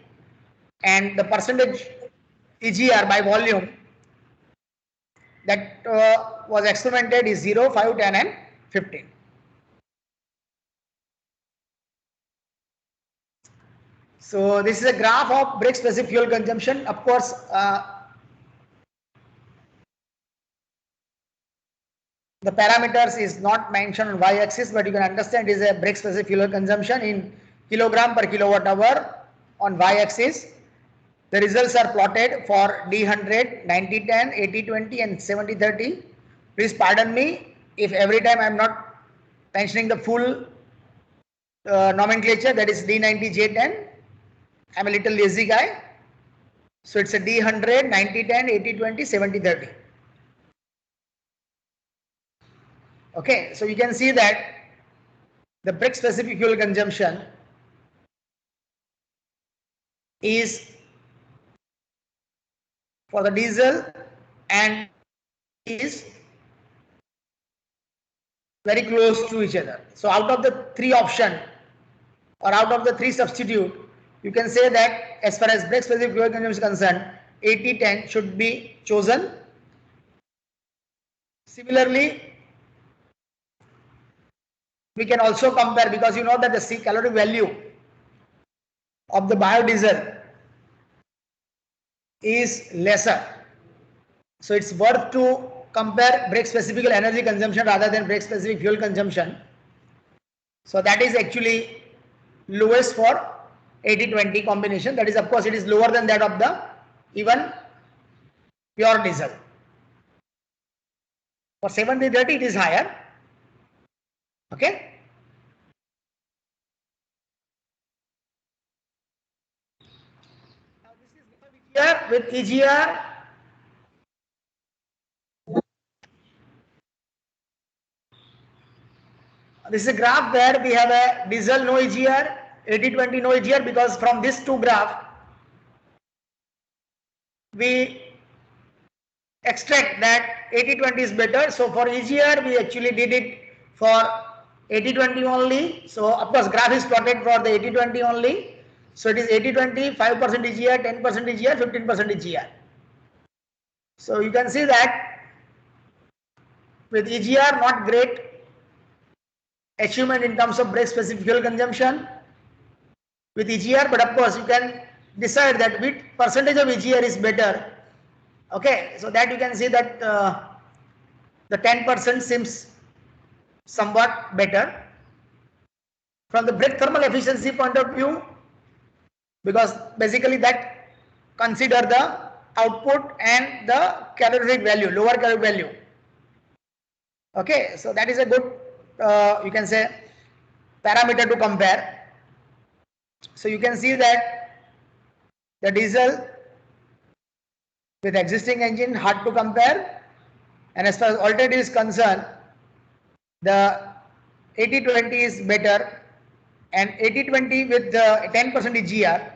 And the percentage EGR by volume that was experimented is 0, 5, 10, and 15. So this is a graph of brake specific fuel consumption. Of course, the parameters is not mentioned on y-axis, but you can understand it is a brake specific fuel consumption in kilogram per kilowatt hour on y-axis. The results are plotted for D100, 90-10, 80-20, and 70-30. Please pardon me if every time I am not mentioning the full nomenclature, that is D90J10. I'm a little lazy guy. So it's a D100, 90-10, 80-20, 70-30. Okay, so you can see that the brake specific fuel consumption is for the diesel and is very close to each other. So out of the three option or out of the three substitute, you can say that as far as brake specific fuel consumption is concerned, 80-10 should be chosen. Similarly, we can also compare, because you know that the C calorific value of the biodiesel is lesser. So it's worth to compare brake specific energy consumption rather than brake specific fuel consumption. So that is actually lowest for 80-20 combination. That is, of course, it is lower than that of the even pure diesel. For 70-30 it is higher. Okay. Now this is here with EGR. This is a graph where we have a diesel no EGR, 80-20 no EGR, because from these two graph we extract that 80-20 is better. So for EGR we actually did it for 80-20 only. So of course graph is plotted for the 80-20 only. So it is 80-20, 5% EGR, 10% EGR, 15% EGR. So you can see that with EGR not great achievement in terms of brake specific fuel consumption with EGR, but of course you can decide that which percentage of EGR is better. Okay, so that you can see that the 10% seems somewhat better from the brake thermal efficiency point of view, because basically that consider the output and the calorific value, lower calorific value. Okay, so that is a good you can say parameter to compare. So you can see that the diesel with existing engine hard to compare, and as far as alternative is concerned, the 80-20 is better, and 80-20 with the 10% EGR.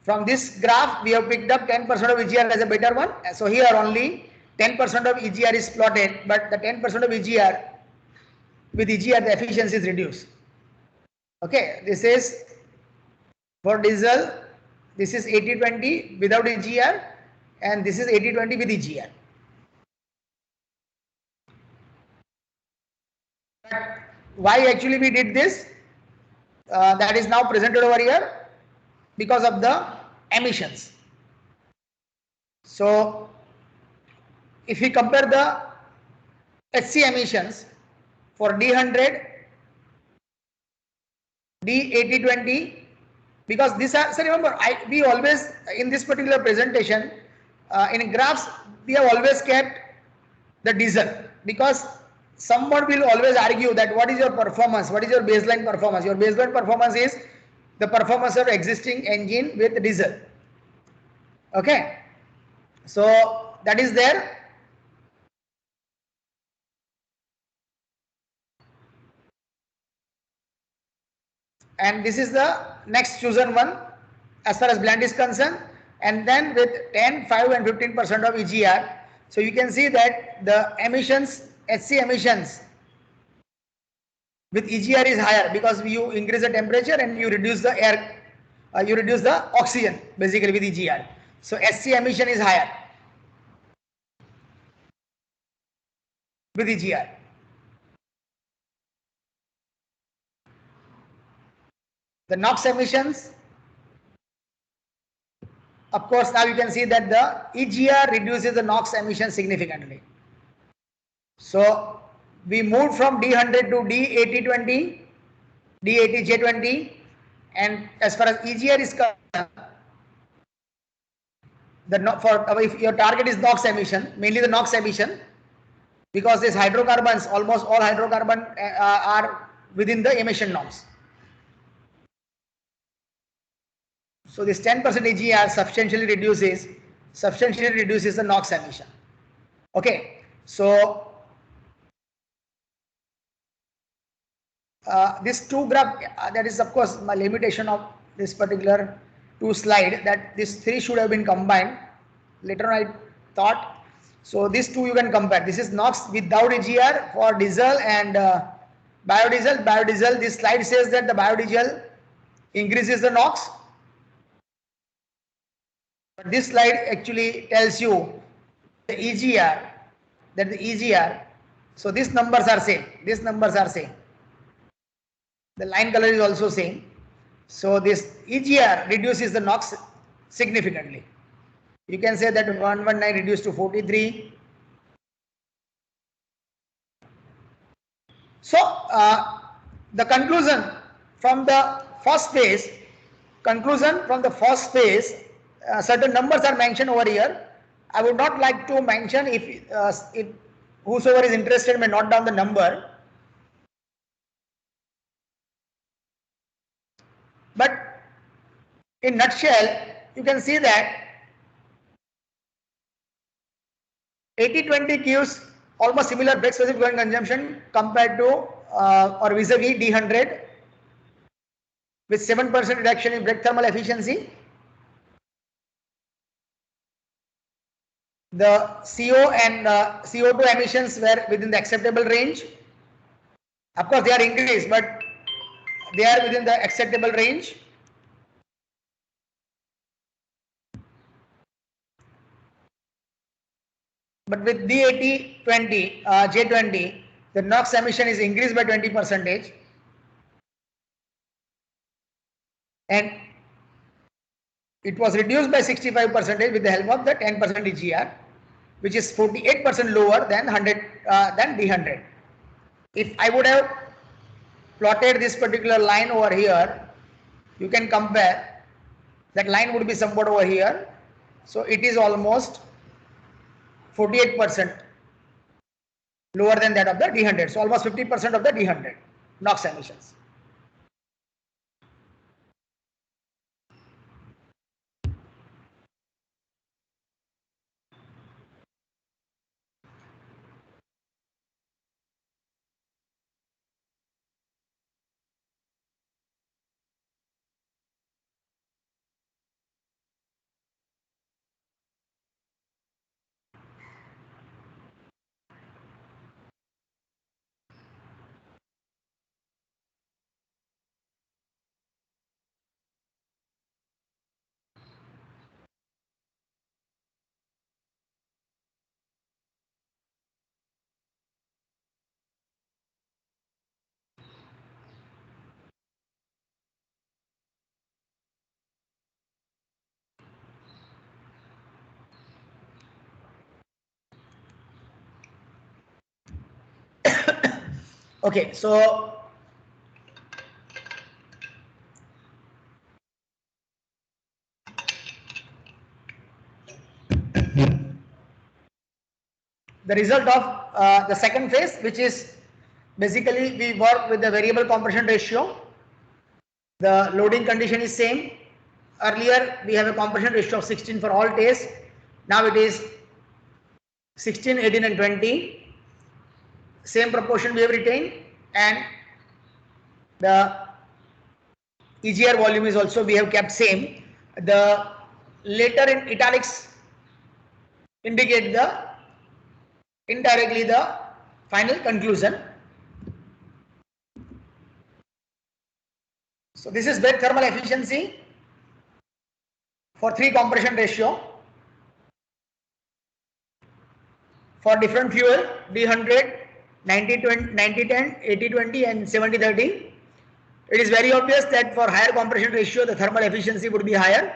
From this graph we have picked up 10% of EGR as a better one. So here only 10% of EGR is plotted, but the 10% of EGR, with EGR the efficiency is reduced. Okay, this is for diesel, this is 80-20 without EGR, and this is 80-20 with EGR. Why actually we did this? That is now presented over here because of the emissions. So if we compare the HC emissions for D100, D80-20, because these are, so remember, we always in this particular presentation in graphs we have always kept the diesel, because someone will always argue that what is your performance, what is your baseline performance. Your baseline performance is the performance of existing engine with diesel. Okay, so that is there. And this is the next chosen one as far as blend is concerned, and then with 10, 5 and 15% of EGR. So you can see that the emissions, HC emissions with EGR is higher, because you increase the temperature and you reduce the air, you reduce the oxygen basically with EGR. So HC emission is higher with EGR. The NOx emissions, of course, now you can see that the EGR reduces the NOx emission significantly. So we moved from D100 to D80-20, D80J20, and as far as EGR is concerned, if your target is NOx emission, mainly the NOx emission, because these hydrocarbons, almost all hydrocarbon are within the emission norms. So this 10% EGR substantially reduces the NOx emission. Okay, so this two graph, that is of course my limitation of this particular two slide, that this three should have been combined. Later on I thought, so these two you can compare. This is NOx without EGR for diesel and biodiesel. Biodiesel, this slide says that the biodiesel increases the NOx, but this slide actually tells you the EGR, that the EGR, so these numbers are same, the line color is also same. So this EGR reduces the NOx significantly. You can say that 119 reduced to 43. So the conclusion from the first phase, certain numbers are mentioned over here. I would not like to mention. If whosoever is interested may note down the number. But in nutshell, you can see that 80-20 gives almost similar brake specific oil consumption compared to or vis-a-vis D100 with 7% reduction in brake thermal efficiency. The CO and CO2 emissions were within the acceptable range. Of course, they are increased, but they are within the acceptable range. But with D80-20, J20, the NOx emission is increased by 20%, and it was reduced by 65% with the help of the 10% EGR, which is 48% lower than D100. If I would have plotted this particular line over here, you can compare. That line would be somewhat over here. So it is almost 48% lower than that of the D100. So almost 50% of the D100 NOx emissions. Okay, so the result of the second phase, which is basically we work with the variable compression ratio. The loading condition is same. Earlier we have a compression ratio of 16 for all tests. Now it is 16, 18 and 20. Same proportion we have retained, and the EGR volume is also we have kept same. The later in italics indicate indirectly the final conclusion. So this is brake thermal efficiency for 3 compression ratio for different fuel, D100, 90-10, 80-20 and 70-30. It is very obvious that for higher compression ratio the thermal efficiency would be higher.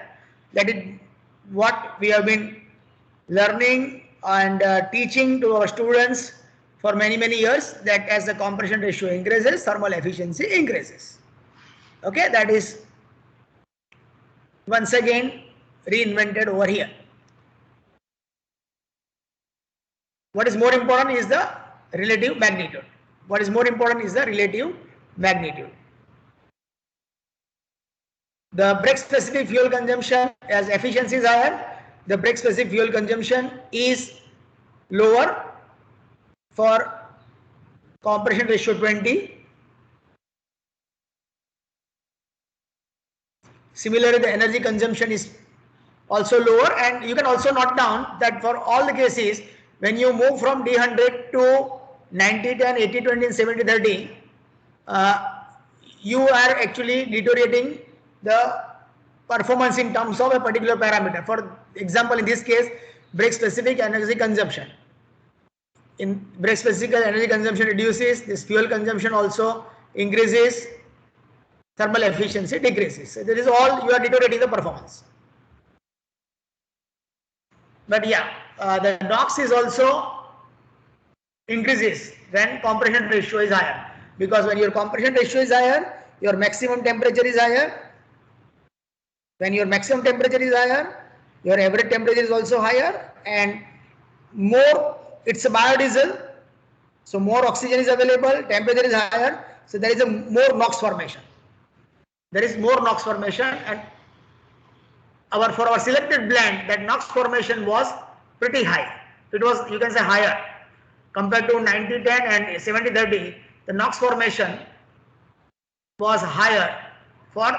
That is what we have been learning and teaching to our students for many years, that as the compression ratio increases, thermal efficiency increases. Okay, that is once again reinvented over here. What is more important is the relative magnitude. What is more important is the relative magnitude. The brake specific fuel consumption, as efficiency is higher, the brake specific fuel consumption is lower for compression ratio 20. Similarly, the energy consumption is also lower, and you can also note down that for all the cases, when you move from D100 to 90-10, 80-20 and 70-30, you are actually deteriorating the performance in terms of a particular parameter. For example, in this case, brake specific energy consumption. In brake specific energy consumption reduces, this fuel consumption also increases, thermal efficiency decreases. So that is all, you are deteriorating the performance. But yeah, the NOx is also increases when compression ratio is higher, because when your compression ratio is higher, your maximum temperature is higher. When your maximum temperature is higher, your average temperature is also higher, and more, it's a biodiesel, so more oxygen is available, temperature is higher, so there is a more NOx formation. There is more NOx formation, and for our selected blend, that NOx formation was pretty high. It was, you can say, higher compared to 90-10 and 70-30. The NOx formation was higher for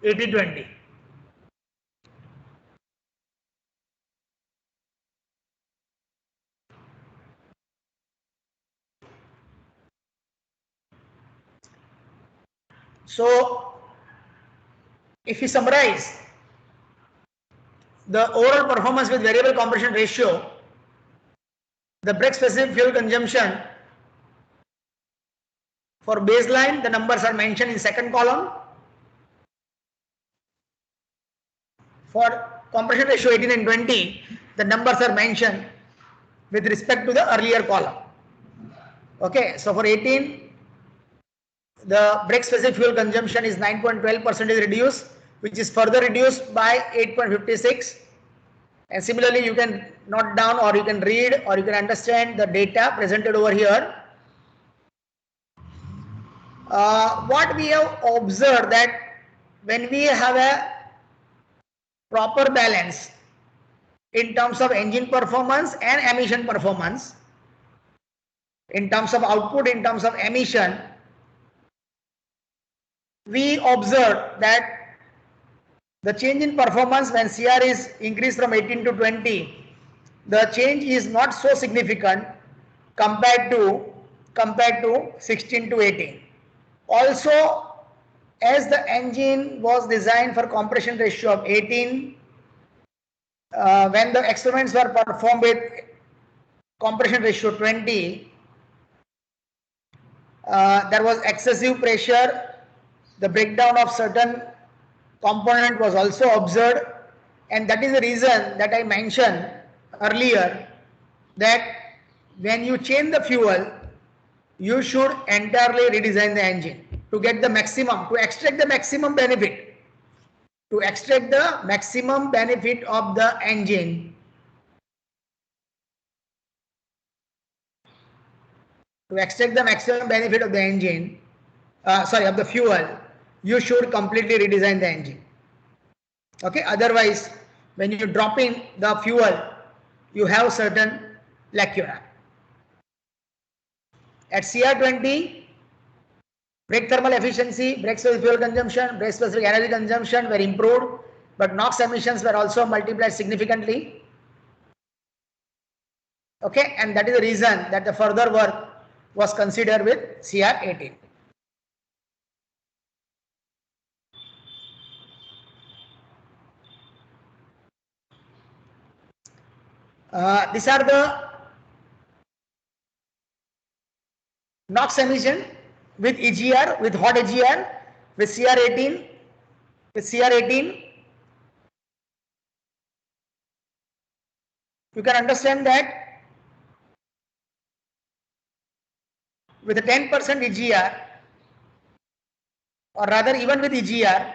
80-20. So, if we summarize the overall performance with variable compression ratio, the brake specific fuel consumption for baseline, the numbers are mentioned in second column. For compression ratio 18 and 20, the numbers are mentioned with respect to the earlier column. Okay, so for 18, the brake specific fuel consumption is 9.12% reduced, which is further reduced by 8.56. And similarly, you can note down, or you can read, or you can understand the data presented over here. What we have observed, that when we have a proper balance in terms of engine performance and emission performance, in terms of output, in terms of emission, we observe that the change in performance when CR is increased from 18 to 20, the change is not so significant compared to 16 to 18. Also, as the engine was designed for compression ratio of 18, when the experiments were performed with compression ratio 20, there was excessive pressure, the breakdown of certain component was also observed, and that is the reason that I mentioned earlier, that when you change the fuel, you should entirely redesign the engine to get the maximum, to extract the maximum benefit, of the engine. To extract the maximum benefit of the engine, of the fuel, you should completely redesign the engine. Okay, otherwise, when you drop in the fuel, you have certain lacuna. At CR20, brake thermal efficiency, brake specific fuel consumption, brake specific energy consumption were improved, but NOx emissions were also multiplied significantly. Okay, and that is the reason that the further work was considered with CR18. These are the NOx emission with EGR, with hot EGR, with CR18, you can understand that with a 10% EGR, or rather even with EGR,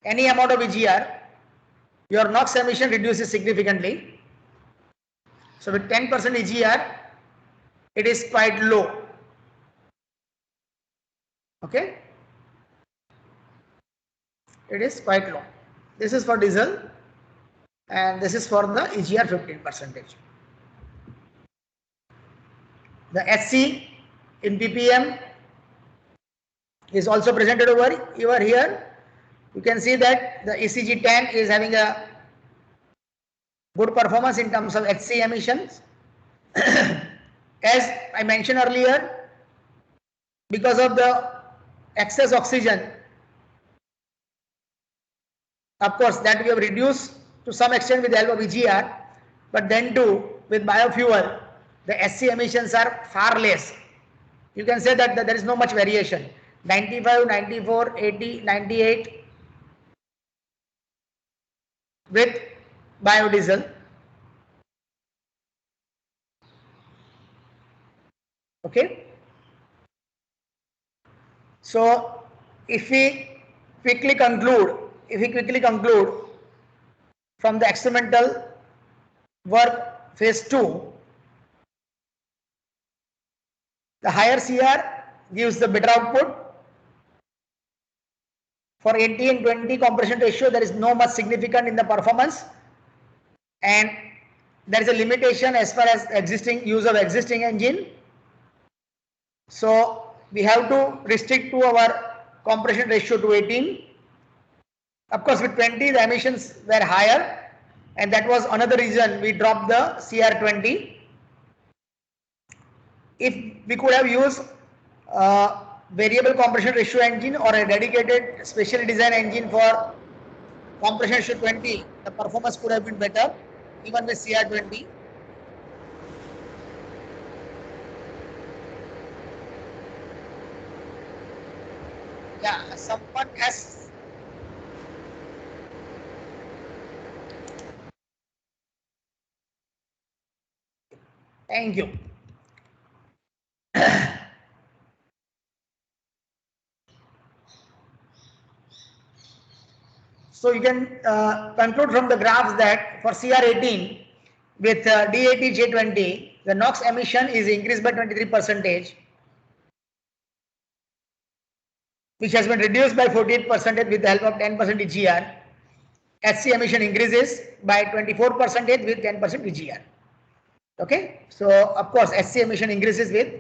any amount of EGR, your NOx emission reduces significantly. So with 10% EGR, it is quite low. Okay. it is quite low. This is for diesel and this is for the EGR 15%. The SC in ppm is also presented over here. You can see that the ECG 10 is having a good performance in terms of HC emissions. As I mentioned earlier, because of the excess oxygen, of course, that we have reduced to some extent with the help of EGR, but then too with biofuel, the SC emissions are far less. You can say that there is no much variation. 95, 94, 80, 98 with biodiesel. Okay. So if we quickly conclude, from the experimental work phase 2, the higher CR gives the better output. For 80 and 20 compression ratio, there is no much significant in the performance, and there is a limitation as far as use of existing engine. So we have to restrict to our compression ratio to 18. Of course, with 20 the emissions were higher, and that was another reason we dropped the CR20. If we could have used variable compression ratio engine or a dedicated specially designed engine for compression ratio 20, the performance could have been better even with CR20. Yeah, someone has. Thank you. So you can conclude from the graphs that for CR18 with D80J20, the NOx emission is increased by 23%, which has been reduced by 48% with the help of 10% EGR. HC emission increases by 24% with 10% EGR. Okay, so of course HC emission increases with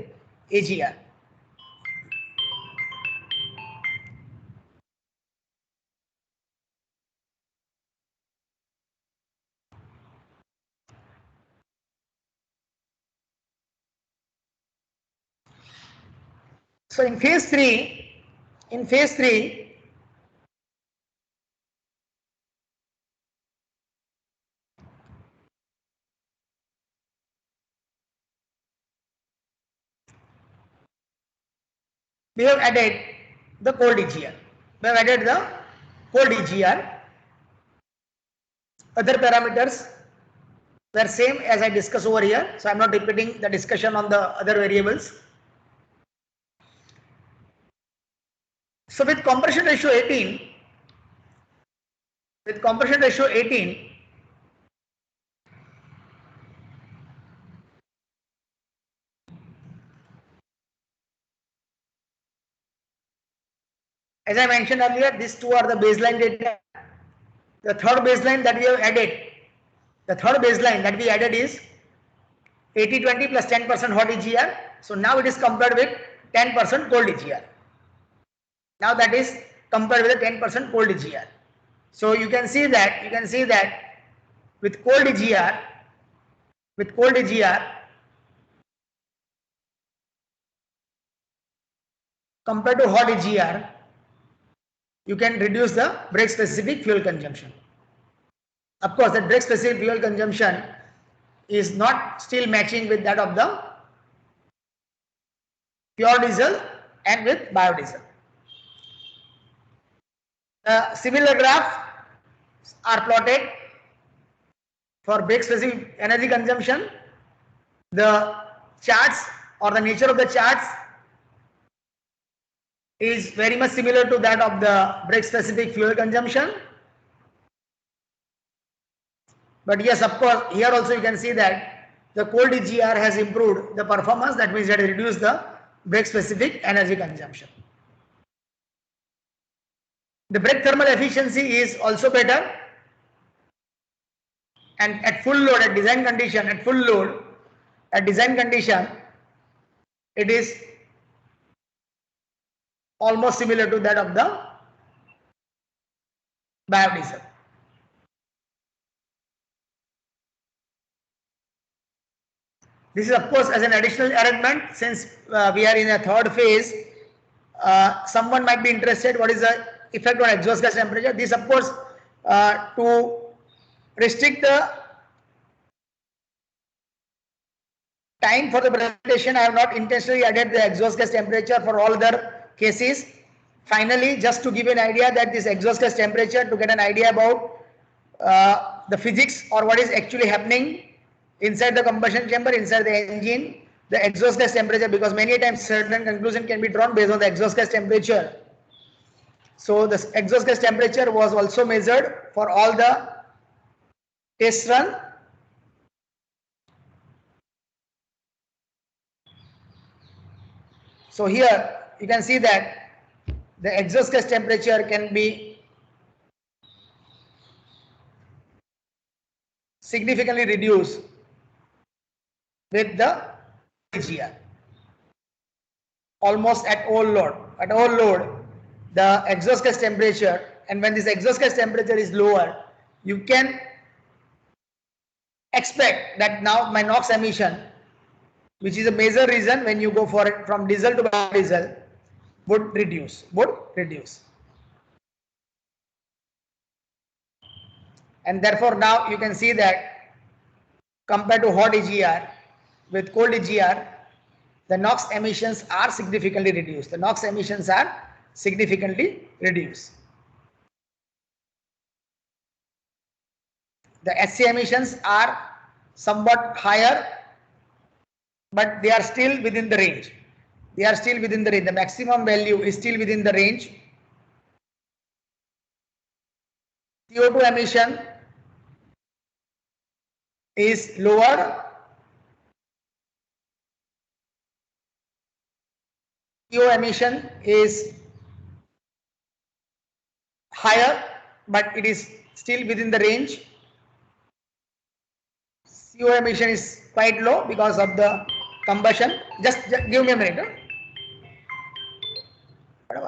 EGR. So in phase 3, we have added the cold EGR. Other parameters were same as I discussed over here, so I am not repeating the discussion on the other variables. So with compression ratio 18, as I mentioned earlier, these two are the baseline data. The third baseline that we have added, is 80-20 plus 10% hot EGR. So now it is compared with 10% cold EGR. Now that is compared with the 10% cold EGR. So you can see that with cold EGR, compared to hot EGR, you can reduce the brake specific fuel consumption. Of course, the brake specific fuel consumption is not still matching with that of the pure diesel and with biodiesel. Similar graphs are plotted for brake specific energy consumption. The charts or the nature of the charts is very much similar to that of the brake specific fuel consumption. But yes, of course, here also you can see that the cold EGR has improved the performance. That means it has reduced the brake specific energy consumption. The brake thermal efficiency is also better, and at full load, at design condition, at full load, at design condition, it is almost similar to that of the biodiesel. This is of course as an additional arrangement, since we are in a third phase. Someone might be interested what is the effect on exhaust gas temperature. This of course to restrict the time for the presentation, I have not intentionally added the exhaust gas temperature for all other cases. Finally, just to give you an idea that this exhaust gas temperature, to get an idea about the physics or what is actually happening inside the combustion chamber, inside the engine, the exhaust gas temperature, because many times certain conclusion can be drawn based on the exhaust gas temperature. So the exhaust gas temperature was also measured for all the test run. So here you can see that the exhaust gas temperature can be significantly reduced with the EGR. Almost at all load. At all load, the exhaust gas temperature, and when this exhaust gas temperature is lower, you can expect that now my NOx emission, which is a major reason when you go for it from diesel to biodiesel, would reduce. And therefore now you can see that compared to hot EGR, with cold EGR, the NOx emissions are significantly reduced. The NOx emissions are significantly reduced. The SC emissions are somewhat higher, but they are still within the range. The maximum value is still within the range. CO2 emission is lower. CO emission is higher, but it is still within the range. CO emission is quite low because of the combustion. Just give me a minute.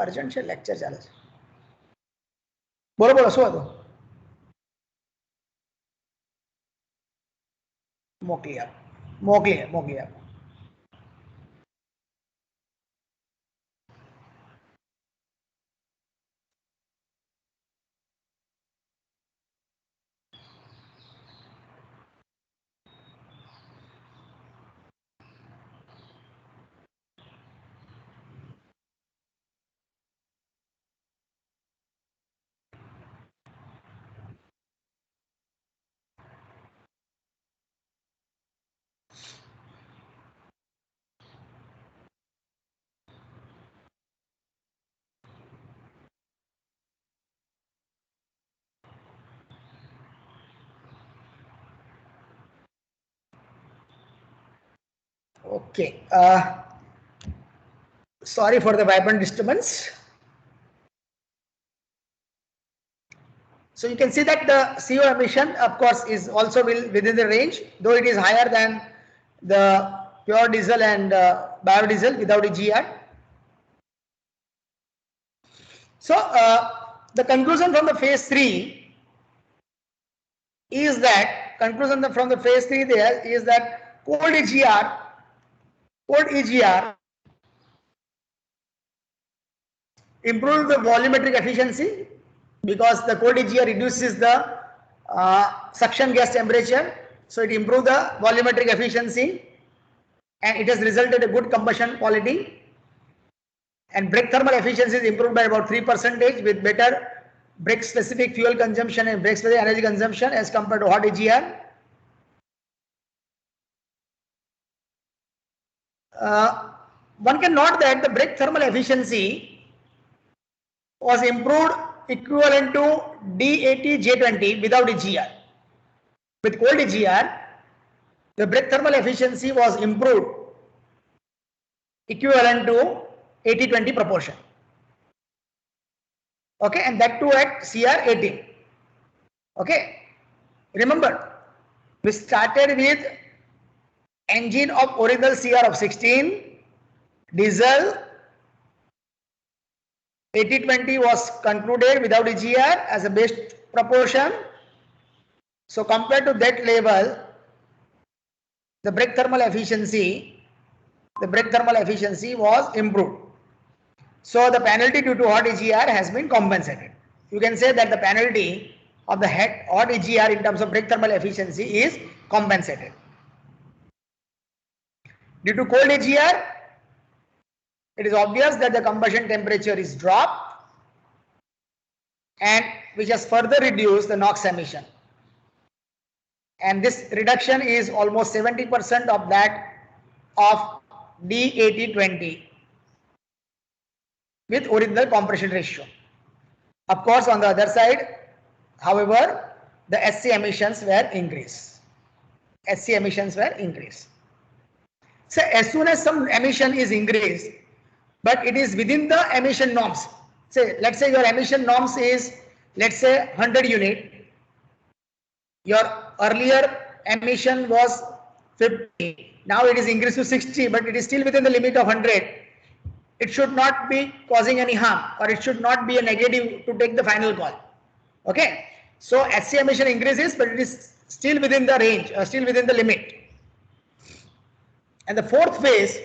Urgent lecture ચાલે છે. બોલો શું હતું? મોકલી આપ. Okay. Sorry for the vibrant disturbance. So you can see that the CO emission, of course, is also within the range, though it is higher than the pure diesel and biodiesel without EGR. So the conclusion from the phase 3 is that cold EGR improves the volumetric efficiency, because the cold EGR reduces the suction gas temperature, so it improves the volumetric efficiency, and it has resulted in a good combustion quality. And brake thermal efficiency is improved by about 3% with better brake specific fuel consumption and brake specific energy consumption as compared to hot EGR. One can note that the brake thermal efficiency was improved equivalent to DAT J20 without EGR. With cold EGR, the brake thermal efficiency was improved equivalent to 80-20 proportion. Okay, and that too at CR 18. Okay, remember we started with engine of original CR of 16, diesel 80-20 was concluded without EGR as a best proportion. So compared to that level, the brake thermal efficiency was improved. So the penalty due to hot EGR has been compensated. You can say that the penalty of the hot EGR in terms of brake thermal efficiency is compensated. Due to cold EGR, it is obvious that the combustion temperature is dropped, and which has further reduced the NOx emission. And this reduction is almost 70% of that of D80-20 with original compression ratio. Of course, on the other side, however, the SC emissions were increased. SC emissions were increased. So as soon as some emission is increased, but it is within the emission norms. Say, let's say your emission norms is, let's say 100 unit. Your earlier emission was 50. Now it is increased to 60, but it is still within the limit of 100. It should not be causing any harm, or it should not be a negative to take the final call. Okay. So SC emission increases, but it is still within the range, still within the limit. And the fourth phase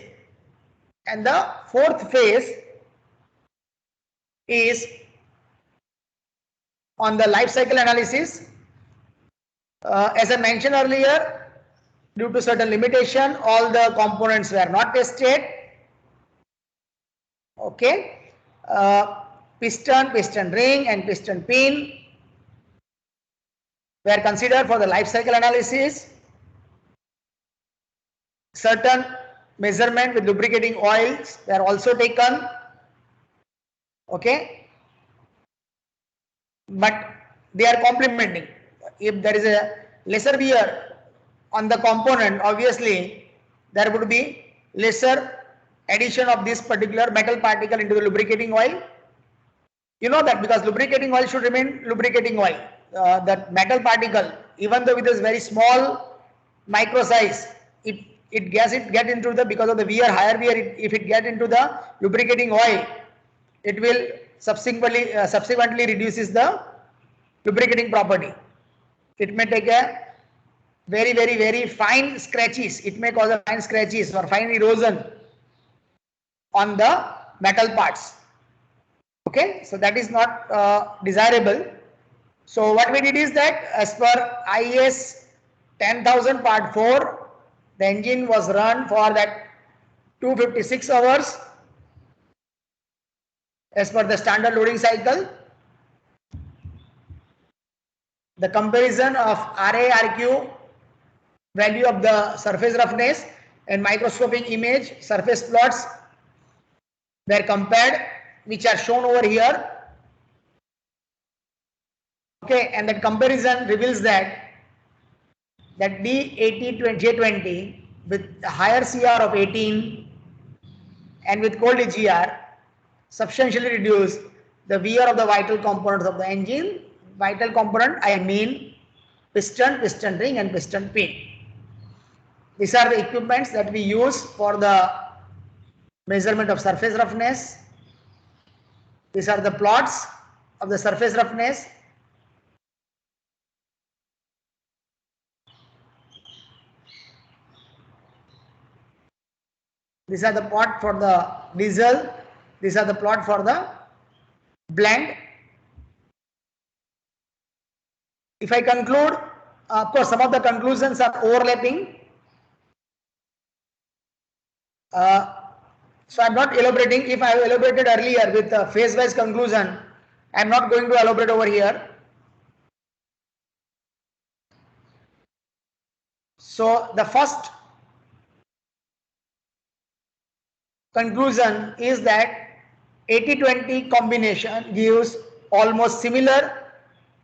is on the life cycle analysis. As I mentioned earlier, due to certain limitation, all the components were not tested. Okay. Piston ring and piston pin were considered for the life cycle analysis. Certain measurement with lubricating oils were also taken. Okay. But they are complementing. If there is a lesser wear on the component, obviously there would be lesser addition of this particular metal particle into the lubricating oil. You know that because lubricating oil should remain lubricating oil. That metal particle, even though it is very small micro size, it get into the, because of the wear, higher wear, if it get into the lubricating oil, it will subsequently reduces the lubricating property. It may take a very fine scratches. It may cause a fine scratches or fine erosion on the metal parts. Okay, so that is not desirable. So what we did is that as per IS 10,000 part 4, the engine was run for that 256 hours as per the standard loading cycle. The comparison of RA/RQ value of the surface roughness and microscopic image surface plots were compared, which are shown over here. Okay, and that comparison reveals that D80-J20 with a higher CR of 18 and with cold EGR substantially reduce the wear of the vital components of the engine. Vital component, I mean piston, piston ring and piston pin. These are the equipments that we use for the measurement of surface roughness. These are the plots of the surface roughness. These are the plot for the diesel. These are the plot for the blend. If I conclude, of course, some of the conclusions are overlapping. So I am not elaborating. If I have elaborated earlier with the phase-wise conclusion, I am not going to elaborate over here. So the first conclusion is that 80-20 combination gives almost similar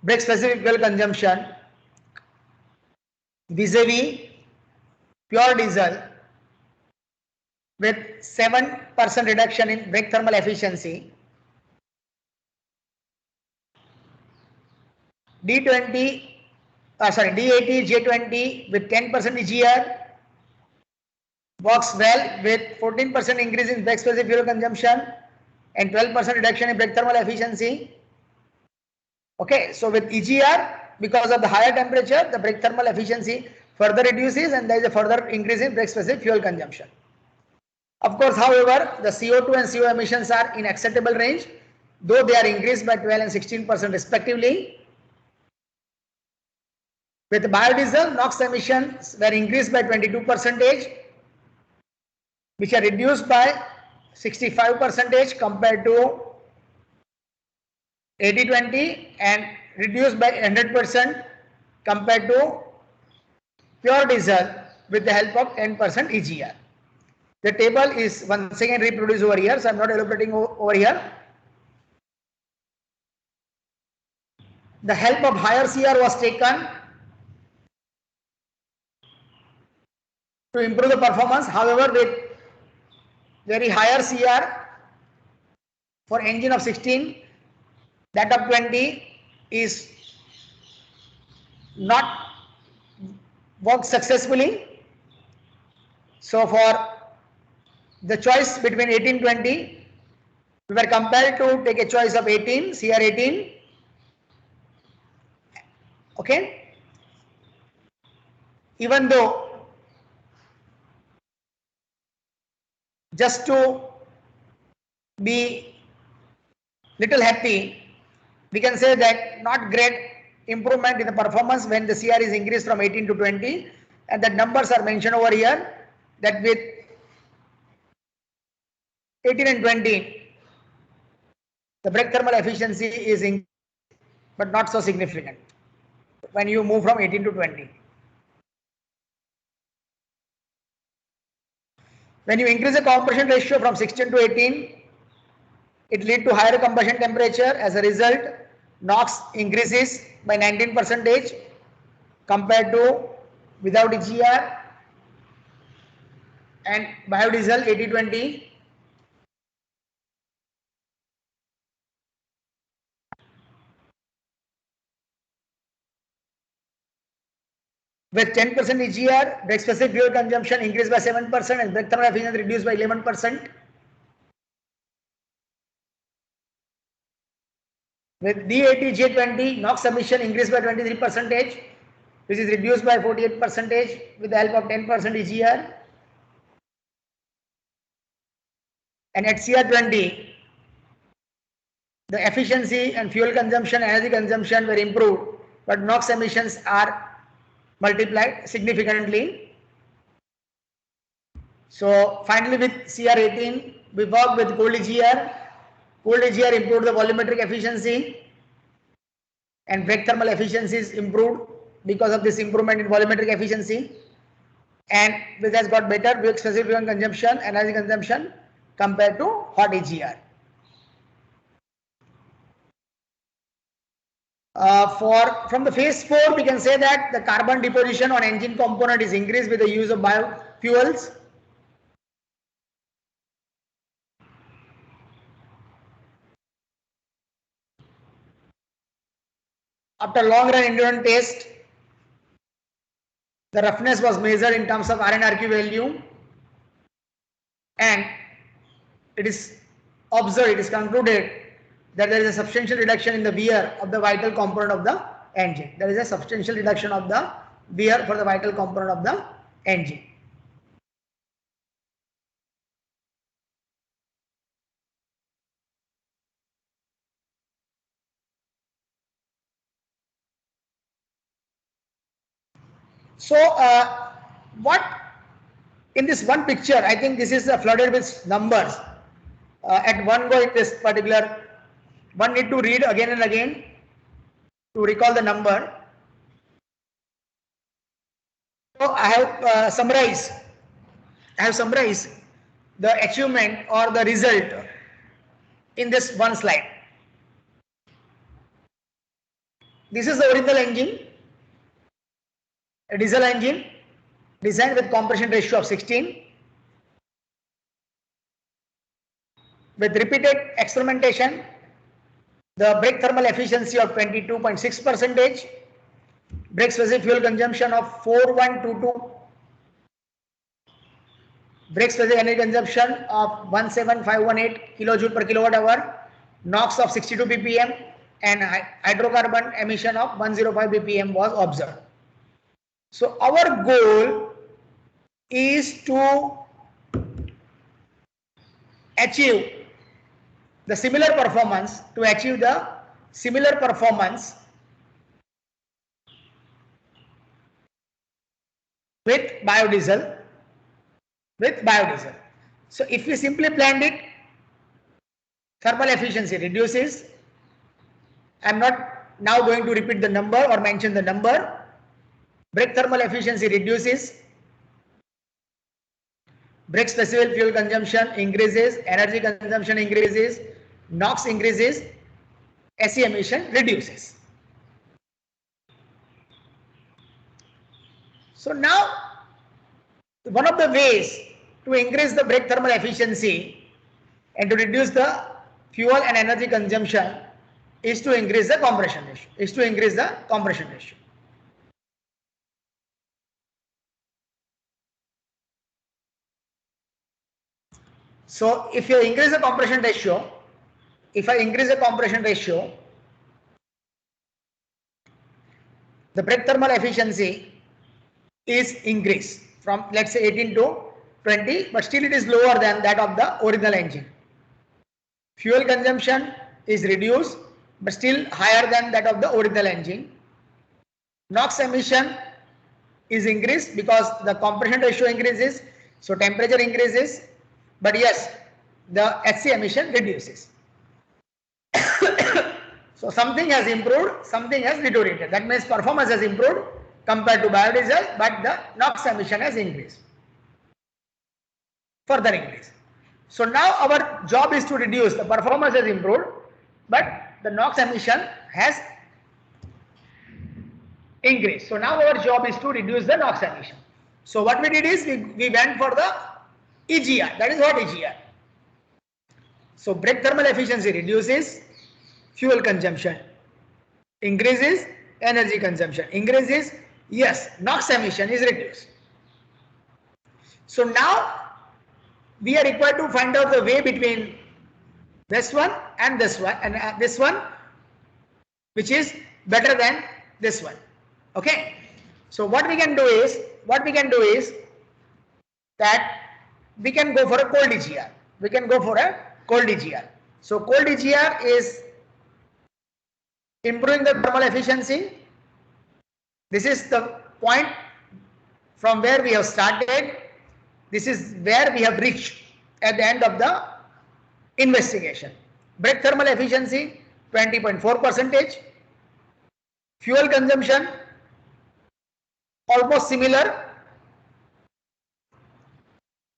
brake specific fuel consumption vis-a-vis pure diesel with 7% reduction in brake thermal efficiency D20, D80 J20 with 10% EGR works well with 14% increase in brake specific fuel consumption and 12% reduction in brake thermal efficiency. Okay, so with EGR, because of the higher temperature, the brake thermal efficiency further reduces and there is a further increase in brake specific fuel consumption. Of course, however, the CO2 and CO emissions are in acceptable range, though they are increased by 12 and 16% respectively. With biodiesel, NOx emissions were increased by 22%, which are reduced by 65% compared to 80-20 and reduced by 100% compared to pure diesel with the help of 10% EGR. The table is once again reproduced over here, so I am not elaborating over here. The help of higher CR was taken to improve the performance. However, with very higher CR for engine of 16, that of 20 is not worked successfully. So for the choice between 18-20, we were compelled to take a choice of 18, CR 18. Okay. Even though just to be little happy, we can say that not great improvement in the performance when the CR is increased from 18 to 20, and the numbers are mentioned over here, that with 18 and 20 the brake thermal efficiency is increased, but not so significant when you move from 18 to 20. When you increase the compression ratio from 16 to 18, it leads to higher combustion temperature. As a result, NOx increases by 19% compared to without EGR, and biodiesel 80-20 with 10% EGR, brake specific fuel consumption increased by 7% and brake thermal efficiency reduced by 11%. With D80 J20, NOx emission increased by 23%, which is reduced by 48% with the help of 10% EGR. And at CR20, the efficiency and fuel consumption, energy consumption were improved, but NOx emissions are multiplied significantly. So finally, with CR18, we worked with cold EGR. Cold EGR improved the volumetric efficiency and brake thermal efficiencies improved because of this improvement in volumetric efficiency, and this has got better brake specific fuel consumption, energy consumption compared to hot EGR. From the phase 4, we can say that the carbon deposition on engine component is increased with the use of biofuels. After long run endurance test, the roughness was measured in terms of RNRQ value, and it is observed, it is concluded that there is a substantial reduction in the wear of the vital component of the engine. There is a substantial reduction of the wear for the vital component of the engine. So what in this one picture, I think this is flooded with numbers. At one go in this particular, one need to read again and again to recall the number. So I have summarized the achievement or the result in this one slide. This is the original engine, a diesel engine designed with compression ratio of 16. With repeated experimentation, the brake thermal efficiency of 22.6%, brake specific fuel consumption of 4122, brake specific energy consumption of 17518 kilojoule per kilowatt hour, NOx of 62 ppm, and hydrocarbon emission of 105 ppm was observed. So our goal is to achieve the similar performance, with biodiesel. So if we simply blend it, thermal efficiency reduces. I am not now going to repeat the number or mention the number. Brake thermal efficiency reduces, brake specific fuel consumption increases, energy consumption increases, NOx increases, SE emission reduces. So now, one of the ways to increase the brake thermal efficiency and to reduce the fuel and energy consumption is to increase the compression ratio. So if you increase the compression ratio, the brake thermal efficiency is increased from, let's say, 18 to 20, but still it is lower than that of the original engine. Fuel consumption is reduced, but still higher than that of the original engine. NOx emission is increased because the compression ratio increases, so temperature increases, but yes, the HC emission reduces. So something has improved, something has deteriorated. That means performance has improved compared to biodiesel, but the NOx emission has increased. Further increase. So now our job is to reduce. The performance has improved, but the NOx emission has increased. So now our job is to reduce the NOx emission. So what we did is we went for the EGR. That is what EGR. So brake thermal efficiency reduces, fuel consumption increases, energy consumption increases. Yes, NOx emission is reduced. So now we are required to find out the way between this one and this one, and this one which is better than this one. Okay. So what we can do is that we can go for a cold EGR. So cold EGR is improving the thermal efficiency. This is the point from where we have started. This is where we have reached at the end of the investigation. Brake thermal efficiency 20.4%, fuel consumption almost similar,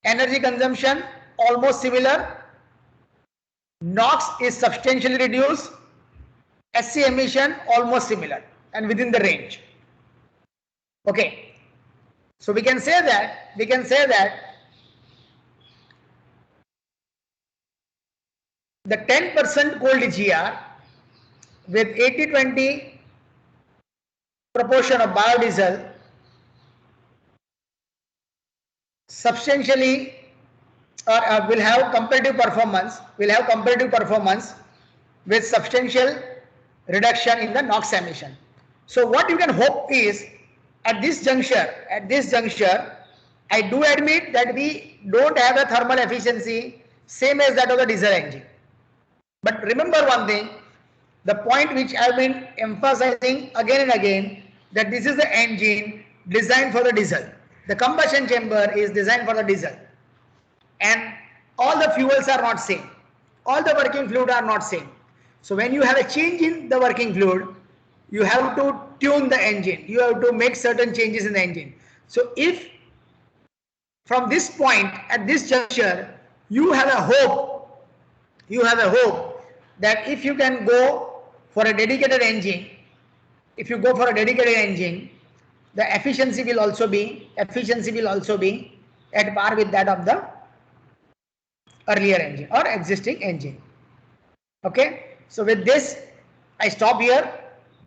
energy consumption almost similar, NOx is substantially reduced, SC emission almost similar and within the range. Okay. So we can say that the 10% cold EGR with 80-20 proportion of biodiesel substantially will have comparative performance with substantial reduction in the NOx emission. So what you can hope is at this juncture, I do admit that we don't have a thermal efficiency same as that of the diesel engine. But remember one thing, the point which I have been emphasizing again and again, that this is the engine designed for the diesel. The combustion chamber is designed for the diesel. And all the fuels are not same. All the working fluid are not same. So when you have a change in the working fluid, you have to tune the engine. You have to make certain changes in the engine. So if from this point, at this juncture, you have a hope that if you can go for a dedicated engine, the efficiency will also be at par with that of the earlier engine or existing engine. Okay. So with this, I stop here.